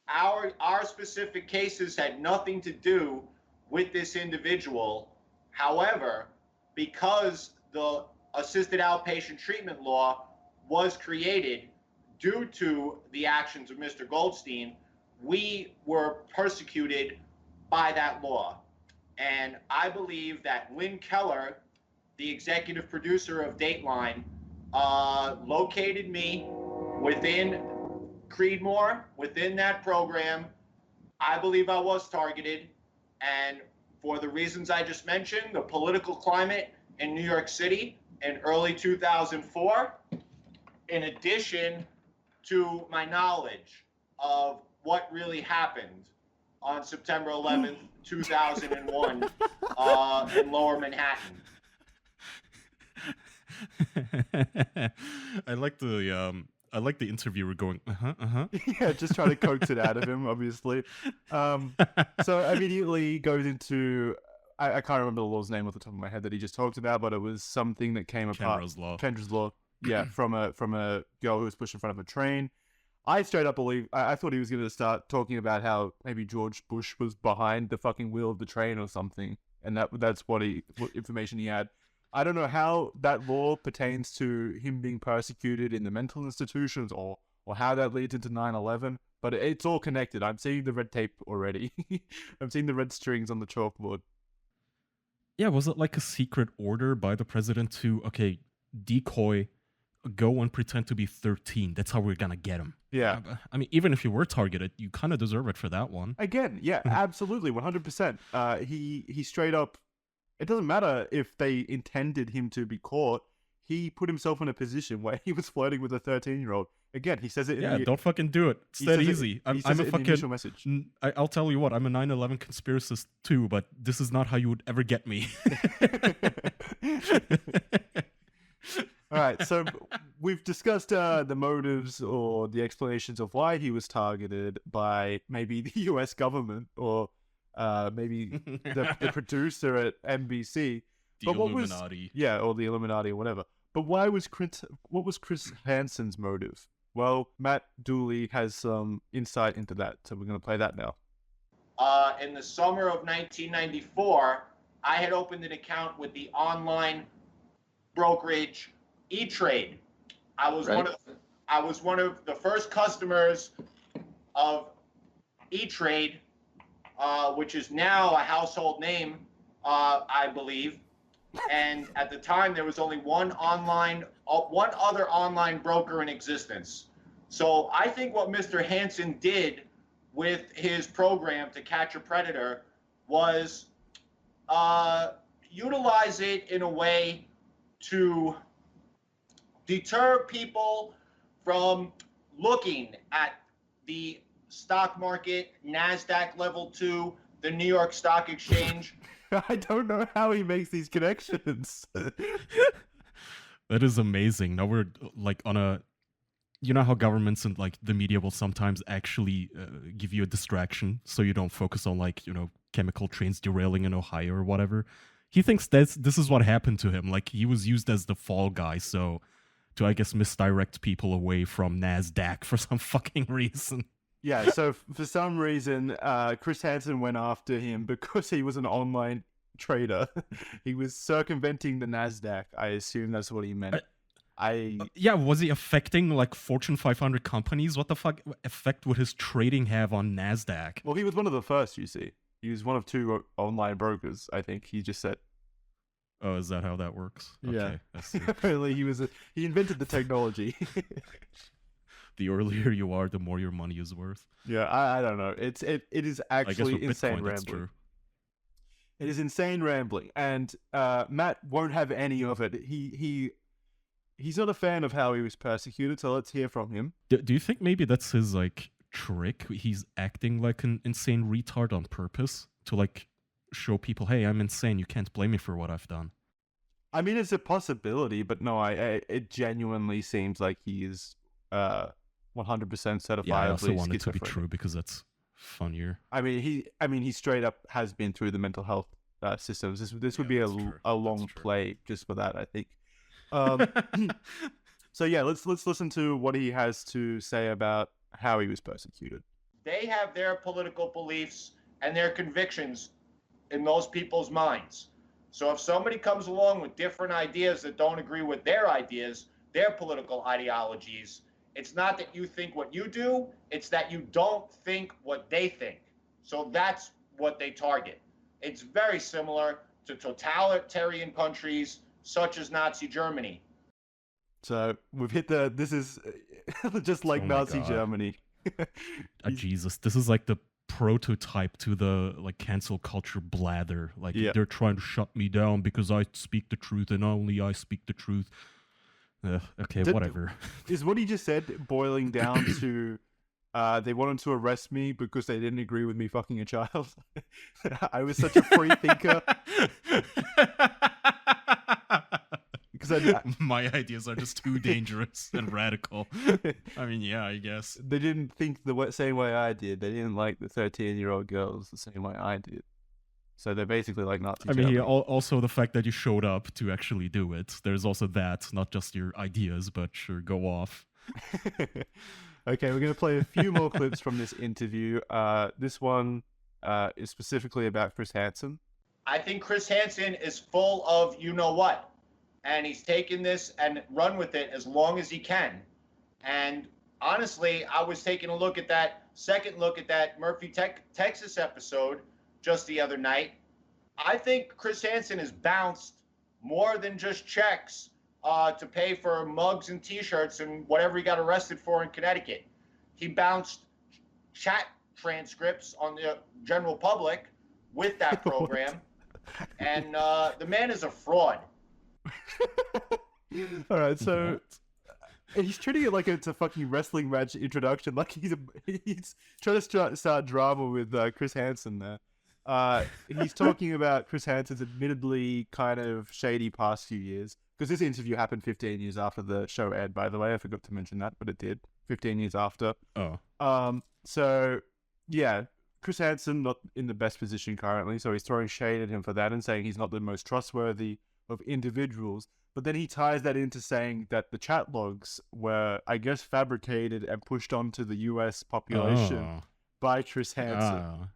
S8: our specific cases had nothing to do with this individual. However, because the assisted outpatient treatment law was created due to the actions of Mr. Goldstein, we were persecuted by that law. And I believe that Lynn Keller, the executive producer of Dateline, located me within Creedmoor, within that program. I believe I was targeted. And for the reasons I just mentioned, the political climate in New York City in early 2004, in addition to my knowledge of what really happened on September 11th, 2001 in Lower Manhattan.
S2: I like the interviewer going,
S1: Yeah, just trying to coax it out of him, obviously. So immediately he goes into, I can't remember the law's name off the top of my head that he just talked about, but it was something that came apart. Kendra's Law. Yeah, from a girl who was pushed in front of a train. I straight up believe, I thought he was going to start talking about how maybe George Bush was behind the fucking wheel of the train or something, and that's what information he had. I don't know how that law pertains to him being persecuted in the mental institutions or how that leads into 9/11, but it's all connected. I'm seeing the red tape already. I'm seeing the red strings on the chalkboard.
S2: Yeah, was it like a secret order by the president to, decoy, go and pretend to be 13? That's how we're gonna get him.
S1: Yeah.
S2: I mean, even if you were targeted, you kind of deserve it for that one.
S1: Again, yeah, absolutely, 100%. He straight up, it doesn't matter if they intended him to be caught. He put himself in a position where he was flirting with a 13-year-old. Again, he says it.
S2: Don't fucking do it. It's that easy. I'm a fucking.
S1: Initial message.
S2: I'll tell you what. I'm a 9/11 conspiracist too, but this is not how you would ever get me.
S1: All right, so we've discussed the motives or the explanations of why he was targeted by maybe the U.S. government or maybe the producer at NBC.
S2: The
S1: But what was
S2: Illuminati.
S1: or the Illuminati or whatever. But what was Chris Hansen's motive? Well, Matt Dooley has some insight into that, so we're going to play that now.
S8: In the summer of 1994, I had opened an account with the online brokerage E-Trade. I was one of the first customers of E-Trade, which is now a household name, I believe. And at the time, there was only one other online broker in existence. So I think what Mr. Hansen did with his program to catch a predator was utilize it in a way to deter people from looking at the stock market, NASDAQ level 2, the New York Stock Exchange.
S1: I don't know how he makes these connections.
S2: That is amazing. Now we're like on a, you know how governments and like the media will sometimes actually give you a distraction so you don't focus on like, you know, chemical trains derailing in Ohio or whatever. He thinks this is what happened to him. Like he was used as the fall guy, so to I guess misdirect people away from NASDAQ for some fucking reason.
S1: Yeah, so for some reason, Chris Hansen went after him because he was an online trader. He was circumventing the NASDAQ. I assume that's what he meant.
S2: Yeah, was he affecting like Fortune 500 companies? What the fuck effect would his trading have on NASDAQ?
S1: Well, he was one of the first, you see. He was one of 2 online brokers, I think. He just said.
S2: Oh, is that how that works?
S1: Yeah.
S2: Okay, I see.
S1: Apparently he invented the technology.
S2: The earlier you are, the more your money is worth.
S1: Yeah, I don't know. It is actually insane rambling. It is insane rambling, and Matt won't have any of it. He's not a fan of how he was persecuted, so let's hear from him.
S2: Do you think maybe that's his like trick? He's acting like an insane retard on purpose to like show people, hey, I'm insane. You can't blame me for what I've done.
S1: I mean, it's a possibility, but no, it genuinely seems like he is 100% certifiably
S2: Yeah, I also want it to be
S1: schizophrenic.
S2: true because that's funnier.
S1: I mean, he straight up has been through the mental health systems. This would be a long play just for that, I think. So yeah, let's listen to what he has to say about how he was persecuted.
S8: They have their political beliefs and their convictions in those people's minds. So if somebody comes along with different ideas that don't agree with their ideas, their political ideologies, it's not that you think what you do, it's that you don't think what they think. So that's what they target. It's very similar to totalitarian countries such as Nazi Germany.
S1: So we've hit this is just like
S2: Oh my
S1: Nazi
S2: God.
S1: Germany.
S2: Jesus, this is like the prototype to the like cancel culture blather. Like
S1: Yeah.
S2: they're trying to shut me down because I speak the truth and only I speak the truth. Okay, whatever.
S1: Is what he just said boiling down to they wanted to arrest me because they didn't agree with me fucking a child? I was such a free thinker. Because
S2: my ideas are just too dangerous and radical. I mean, yeah, I guess.
S1: they didn't think the same way I did. They didn't like the 13-year-old girls the same way I did. So they're basically like Nazi
S2: I mean,
S1: Germany.
S2: also the fact that you showed up to actually do it. There's also that, not just your ideas, but sure, go off.
S1: Okay, we're going to play a few more clips from this interview. This one is specifically about Chris Hansen.
S8: I think Chris Hansen is full of you-know-what. And he's taken this and run with it as long as he can. And honestly, I was taking a second look at that Murphy, Texas episode just the other night. I think Chris Hansen has bounced more than just checks to pay for mugs and T-shirts and whatever he got arrested for in Connecticut. He bounced chat transcripts on the general public with that program. And the man is a fraud.
S1: All right, so he's treating it like it's a fucking wrestling match introduction, like he's trying to start drama with Chris Hansen there. He's talking about Chris Hansen's admittedly kind of shady past few years. Because this interview happened 15 years after the show aired, by the way. I forgot to mention that, but it did. 15 years after.
S2: Oh.
S1: So, yeah, Chris Hansen not in the best position currently, so he's throwing shade at him for that and saying he's not the most trustworthy of individuals. But then he ties that into saying that the chat logs were, I guess, fabricated and pushed onto the US population by Chris Hansen.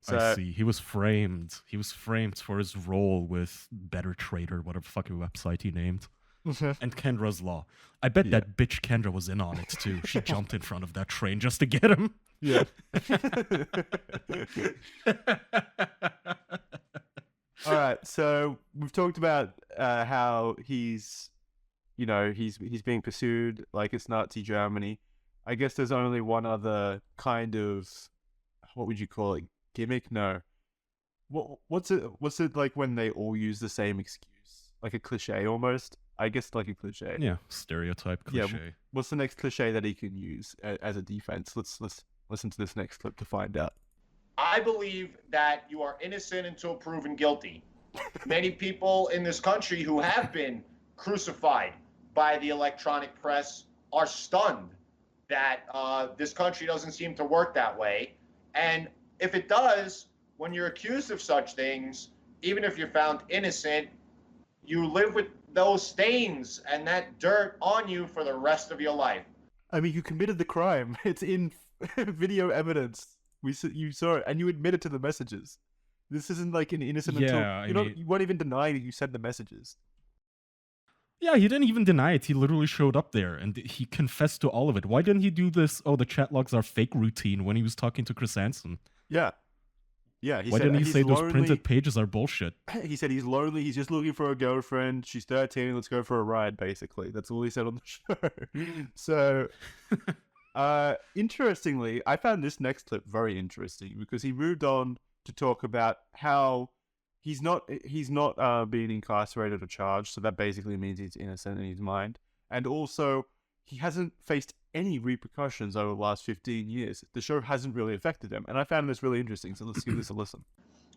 S1: So,
S2: I see. He was framed. He was framed for his role with Better Trader, whatever fucking website he named. And Kendra's Law. I bet that bitch Kendra was in on it too. She jumped in front of that train just to get him.
S1: Yeah. All right. So we've talked about how he's being pursued like it's Nazi Germany. I guess there's only one other kind of, what would you call it? Gimmick? No. What's it like when they all use the same excuse? Like a cliche almost? I guess like a cliche.
S2: Yeah, stereotype cliche.
S1: Yeah. What's the next cliche that he can use as a defense? Let's listen to this next clip to find out.
S8: I believe that you are innocent until proven guilty. Many people in this country who have been crucified by the electronic press are stunned that this country doesn't seem to work that way. And if it does, when you're accused of such things, even if you're found innocent, you live with those stains and that dirt on you for the rest of your life.
S1: I mean, you committed the crime. It's in video evidence. You saw it, and you admitted to the messages. This isn't like an innocent until you won't even deny that you sent the messages.
S2: Yeah, he didn't even deny it. He literally showed up there and he confessed to all of it. Why didn't he do this? Oh, the chat logs are fake routine when he was talking to Chris Hansen.
S1: Yeah.
S2: Why didn't he say those printed pages are bullshit?
S1: He said he's lonely. He's just looking for a girlfriend. She's 13. Let's go for a ride, basically. That's all he said on the show. So, interestingly, I found this next clip very interesting because he moved on to talk about how he's not being incarcerated or charged. So that basically means he's innocent in his mind. And also, he hasn't faced any repercussions over the last 15 years. The show hasn't really affected him. And I found this really interesting, so let's give this a listen.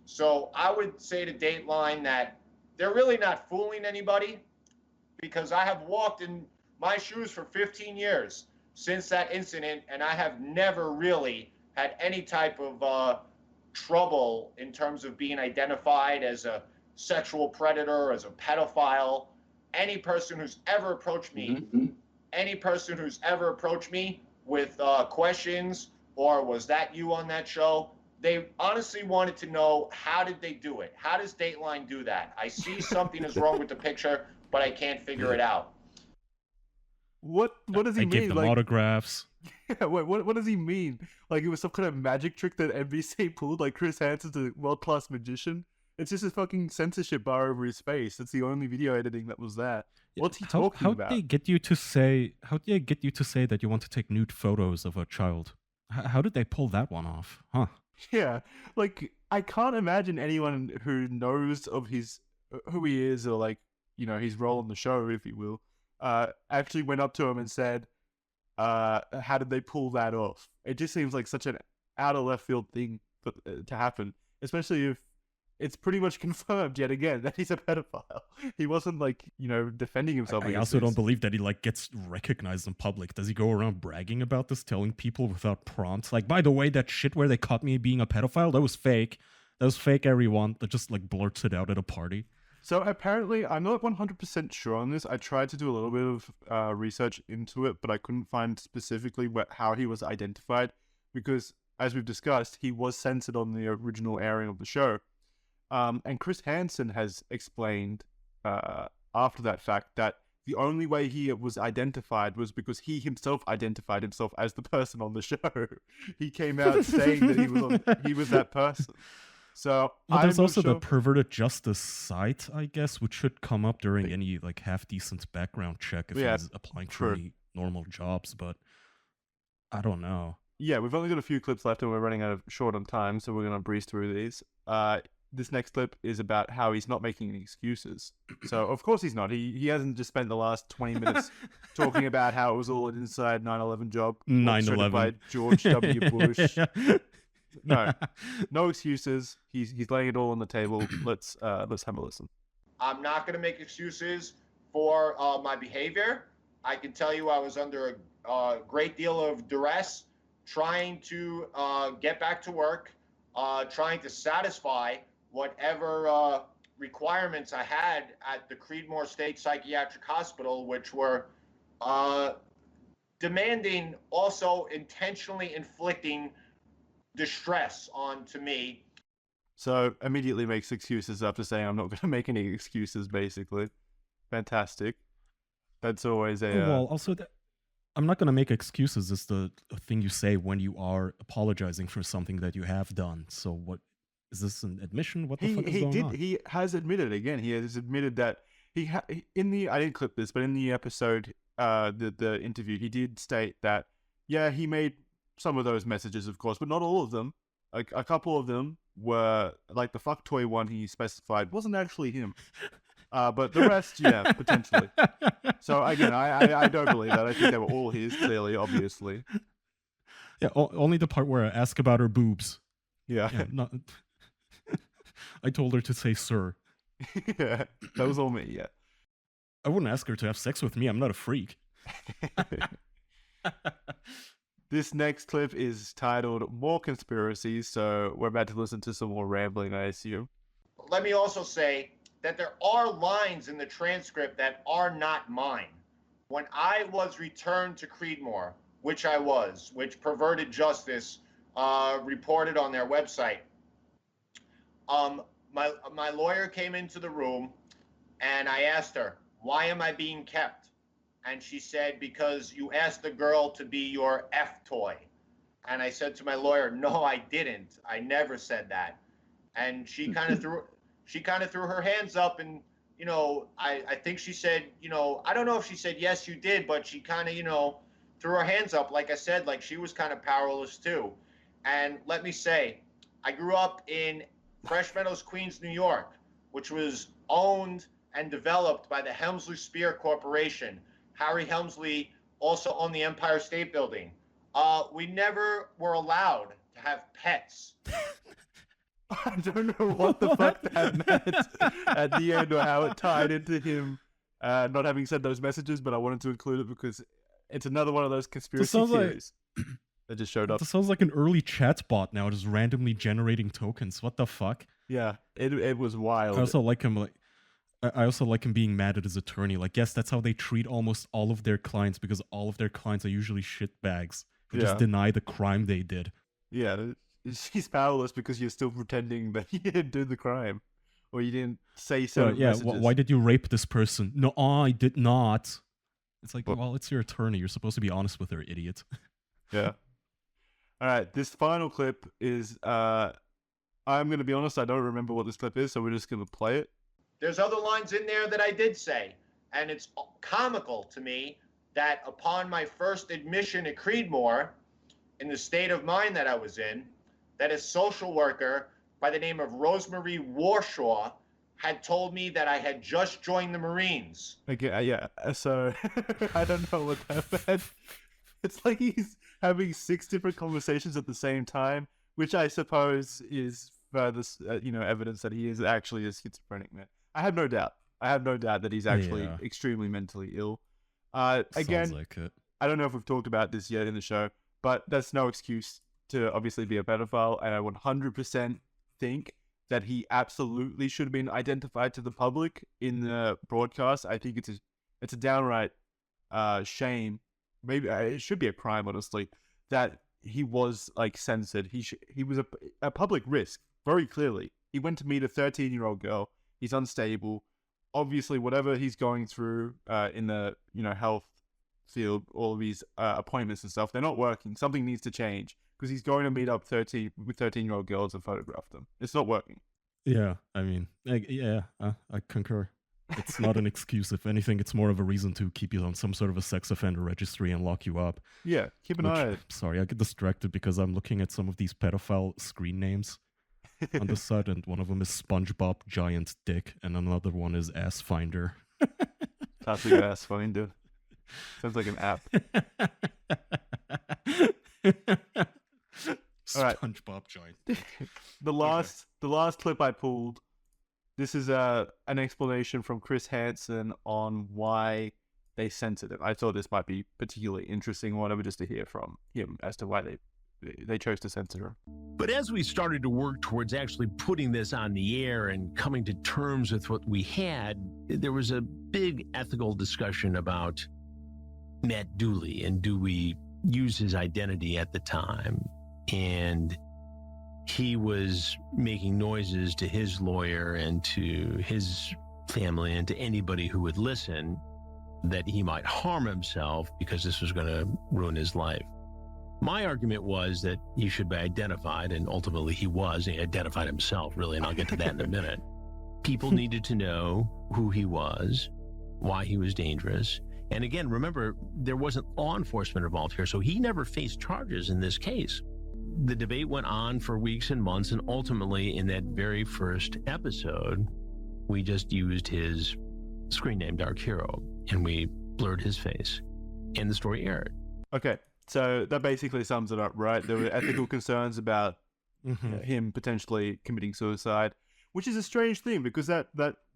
S8: So I would say to Dateline that they're really not fooling anybody because I have walked in my shoes for 15 years since that incident, and I have never really had any type of trouble in terms of being identified as a sexual predator, as a pedophile. Any person who's ever approached me with questions, or was that you on that show? They honestly wanted to know, how did they do it? How does Dateline do that? I see something is wrong with the picture, but I can't figure it out.
S1: What does he mean?
S2: I gave them autographs.
S1: Yeah, what does he mean? Like it was some kind of magic trick that NBC pulled? Like Chris Hansen's a world-class magician? It's just a fucking censorship bar over his face. That's the only video editing that was that. What's he talking about?
S2: How did they get you to say that you want to take nude photos of a child? How did they pull that one off? Huh?
S1: Yeah, like I can't imagine anyone who knows of who he is, or like, his role on the show, if you will, actually went up to him and said, how did they pull that off? It just seems like such an out of left field thing to happen, especially if it's pretty much confirmed yet again that he's a pedophile. He wasn't defending himself.
S2: I also don't believe that he gets recognized in public. Does he go around bragging about this, telling people without prompts? Like, by the way, that shit where they caught me being a pedophile, that was fake. That was fake, everyone. That just blurts it out at a party.
S1: So apparently, I'm not 100% sure on this. I tried to do a little bit of research into it, but I couldn't find specifically how he was identified because, as we've discussed, he was censored on the original airing of the show. And Chris Hansen has explained after that fact that the only way he was identified was because he himself identified himself as the person on the show. He came out saying that he was that person. So
S2: there's also the perverted justice site, I guess, which should come up during any half decent background check if he's applying for any normal jobs. But I don't know.
S1: Yeah, we've only got a few clips left and we're running short on time, so we're gonna breeze through these. This next clip is about how he's not making any excuses. So, of course he's not. He hasn't just spent the last 20 minutes talking about how it was all an inside 9/11 job.
S2: 9/11.
S1: By George W. Bush. no excuses. He's laying it all on the table. Let's have a listen.
S8: I'm not going to make excuses for my behavior. I can tell you I was under a great deal of duress, trying to get back to work, trying to satisfy whatever requirements I had at the Creedmoor State Psychiatric Hospital, which were demanding, also intentionally inflicting distress onto me.
S1: So immediately makes excuses after saying I'm not going to make any excuses, basically. Fantastic. That's always a...
S2: Well, also, I'm not going to make excuses is the thing you say when you are apologizing for something that you have done. So what, is this an admission? What the fuck is going on?
S1: He has admitted, again, he has admitted that I didn't clip this, but in the episode, the interview, he did state that, yeah, he made some of those messages, of course, but not all of them. Like, a couple of them were, like the fuck toy one he specified wasn't actually him. But the rest, yeah, potentially. So again, I don't believe that. I think they were all his, clearly, obviously.
S2: Yeah, only the part where I ask about her boobs.
S1: Yeah.
S2: Not... I told her to say sir.
S1: Yeah, that was all me, yeah.
S2: I wouldn't ask her to have sex with me. I'm not a freak.
S1: This next clip is titled More Conspiracies, so we're about to listen to some more rambling, I assume.
S8: Let me also say that there are lines in the transcript that are not mine. When I was returned to Creedmoor, which Perverted Justice reported on their website, my lawyer came into the room and I asked her, why am I being kept? And she said, because you asked the girl to be your F toy. And I said to my lawyer, no, I didn't. I never said that. And she kind of threw her hands up and, you know, I think she said, you know, I don't know if she said, yes, you did, but she kind of, you know, threw her hands up. Like I said, like she was kind of powerless too. And let me say, I grew up in Fresh Meadows, Queens, New York, which was owned and developed by the Helmsley Spear Corporation. Harry Helmsley also owned the Empire State Building. We never were allowed to have pets.
S1: I don't know what the fuck that meant at the end or how it tied into him not having said those messages, but I wanted to include it because it's another one of those conspiracy theories that just showed up.
S2: It sounds like an early chat bot now, just randomly generating tokens. What the fuck?
S1: Yeah, it was wild.
S2: I also like him being mad at his attorney. Like, yes, that's how they treat almost all of their clients because all of their clients are usually shitbags who just deny the crime they did.
S1: Yeah, he's powerless because you're still pretending that you didn't do the crime or you didn't say certain messages.
S2: Why did you rape this person? No, I did not. It's like, well, it's your attorney. You're supposed to be honest with her, idiot.
S1: Yeah. All right, this final clip is, I'm going to be honest, I don't remember what this clip is, so we're just going to play it.
S8: There's other lines in there that I did say, and it's comical to me that upon my first admission at Creedmoor, in the state of mind that I was in, that a social worker by the name of Rosemary Warshaw had told me that I had just joined the Marines.
S1: Okay, yeah, so I don't know what that meant. It's like he's having 6 different conversations at the same time, which I suppose is further, evidence that he is actually a schizophrenic man. I have no doubt. That he's actually extremely mentally ill. Again,
S2: sounds like it.
S1: I don't know if we've talked about this yet in the show, but that's no excuse to obviously be a pedophile, and I 100% think that he absolutely should have been identified to the public in the broadcast. I think it's a downright shame. Maybe it should be a crime, honestly, that he was like censored. He was a public risk, very clearly. He went to meet a 13-year-old girl. He's unstable. Obviously, whatever he's going through in the health field, all of these appointments and stuff, they're not working. Something needs to change because he's going to meet up 13-year-old girls and photograph them. It's not working.
S2: Yeah, I mean, I concur. It's not an excuse. If anything, it's more of a reason to keep you on some sort of a sex offender registry and lock you up.
S1: Yeah, keep an eye.
S2: Sorry, I get distracted because I'm looking at some of these pedophile screen names on the side, and one of them is SpongeBob Giant Dick, and another one is Ass Finder.
S1: Classic Ass Finder. Sounds like an app. All right.
S2: SpongeBob giant.
S1: The last clip I pulled. This is an explanation from Chris Hansen on why they censored it. I thought this might be particularly interesting, whatever, just to hear from him as to why they chose to censor him.
S3: But as we started to work towards actually putting this on the air and coming to terms with what we had, there was a big ethical discussion about Matt Dooley and do we use his identity at the time. And he was making noises to his lawyer and to his family and to anybody who would listen that he might harm himself because this was going to ruin his life. My argument was that he should be identified, and ultimately he was. He identified himself, really, and I'll get to that in a minute. People needed to know who he was, why he was dangerous. And again, remember, there wasn't law enforcement involved here, so he never faced charges in this case. The debate went on for weeks and months, and ultimately, in that very first episode, we just used his screen name, Dark Hero, and we blurred his face, and the story aired.
S1: Okay, so that basically sums it up, right? There were ethical concerns about him potentially committing suicide, which is a strange thing because that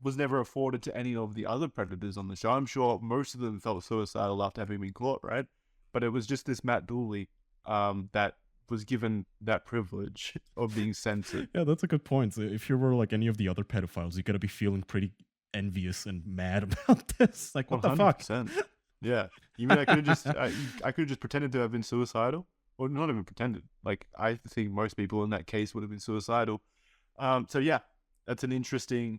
S1: was never afforded to any of the other predators on the show. I'm sure most of them felt suicidal after having been caught, right? But it was just this Matt Dooley that was given that privilege of being censored.
S2: Yeah, that's a good point. So if you were like any of the other pedophiles, you gotta be feeling pretty envious and mad about this. Like, what the fuck?
S1: Yeah, you mean I could have just I could have just pretended to have been suicidal, or not even pretended. Like, I think most people in that case would have been suicidal. So yeah, that's an interesting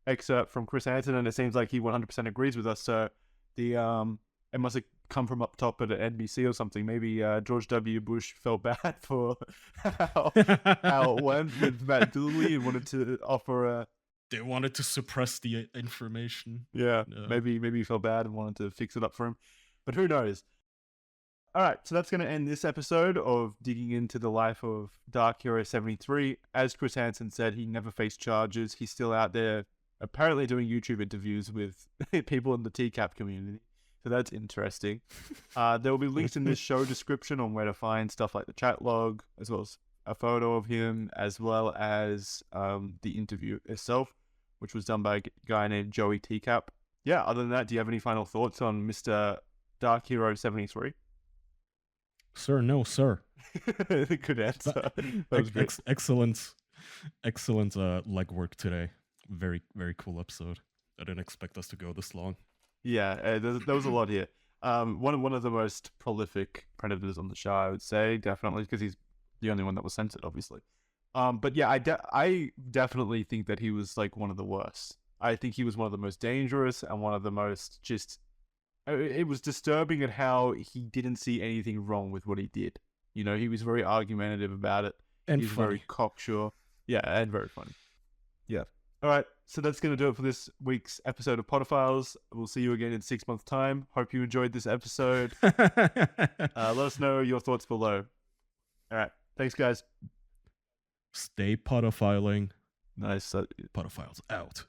S1: excerpt from Chris Hansen, and it seems like he 100% agrees with us. So the it must have come from up top at NBC or something. Maybe George W. Bush felt bad for how it went with Matt Dooley and wanted to offer a.
S2: They wanted to suppress the information.
S1: Yeah, maybe he felt bad and wanted to fix it up for him. But who knows? All right, so that's going to end this episode of digging into the life of DarkHero73. As Chris Hansen said, he never faced charges. He's still out there apparently doing YouTube interviews with people in the TCAP community. So that's interesting. There will be links in this show description on where to find stuff like the chat log, as well as a photo of him, as well as the interview itself, which was done by a guy named Joey TCAP. Yeah, other than that, do you have any final thoughts on Mr. DarkHero73?
S2: Sir, no, sir.
S1: Good answer. That was great.
S2: Excellent legwork today. Very, very cool episode. I didn't expect us to go this long.
S1: Yeah, there was a lot here. One of the most prolific predators on the show, I would say, definitely, because he's the only one that was censored, obviously. But yeah, I definitely think that he was like one of the worst. I think he was one of the most dangerous and one of the most just. It was disturbing at how he didn't see anything wrong with what he did. You know, he was very argumentative about it.
S2: And
S1: he's
S2: funny.
S1: very cocksure. Yeah, and very funny. Yeah. All right, so that's going to do it for this week's episode of Podophiles. We'll see you again in 6 months' time. Hope you enjoyed this episode. Let us know your thoughts below. All right, thanks, guys.
S2: Stay podophiling.
S1: Nice.
S2: Podophiles out.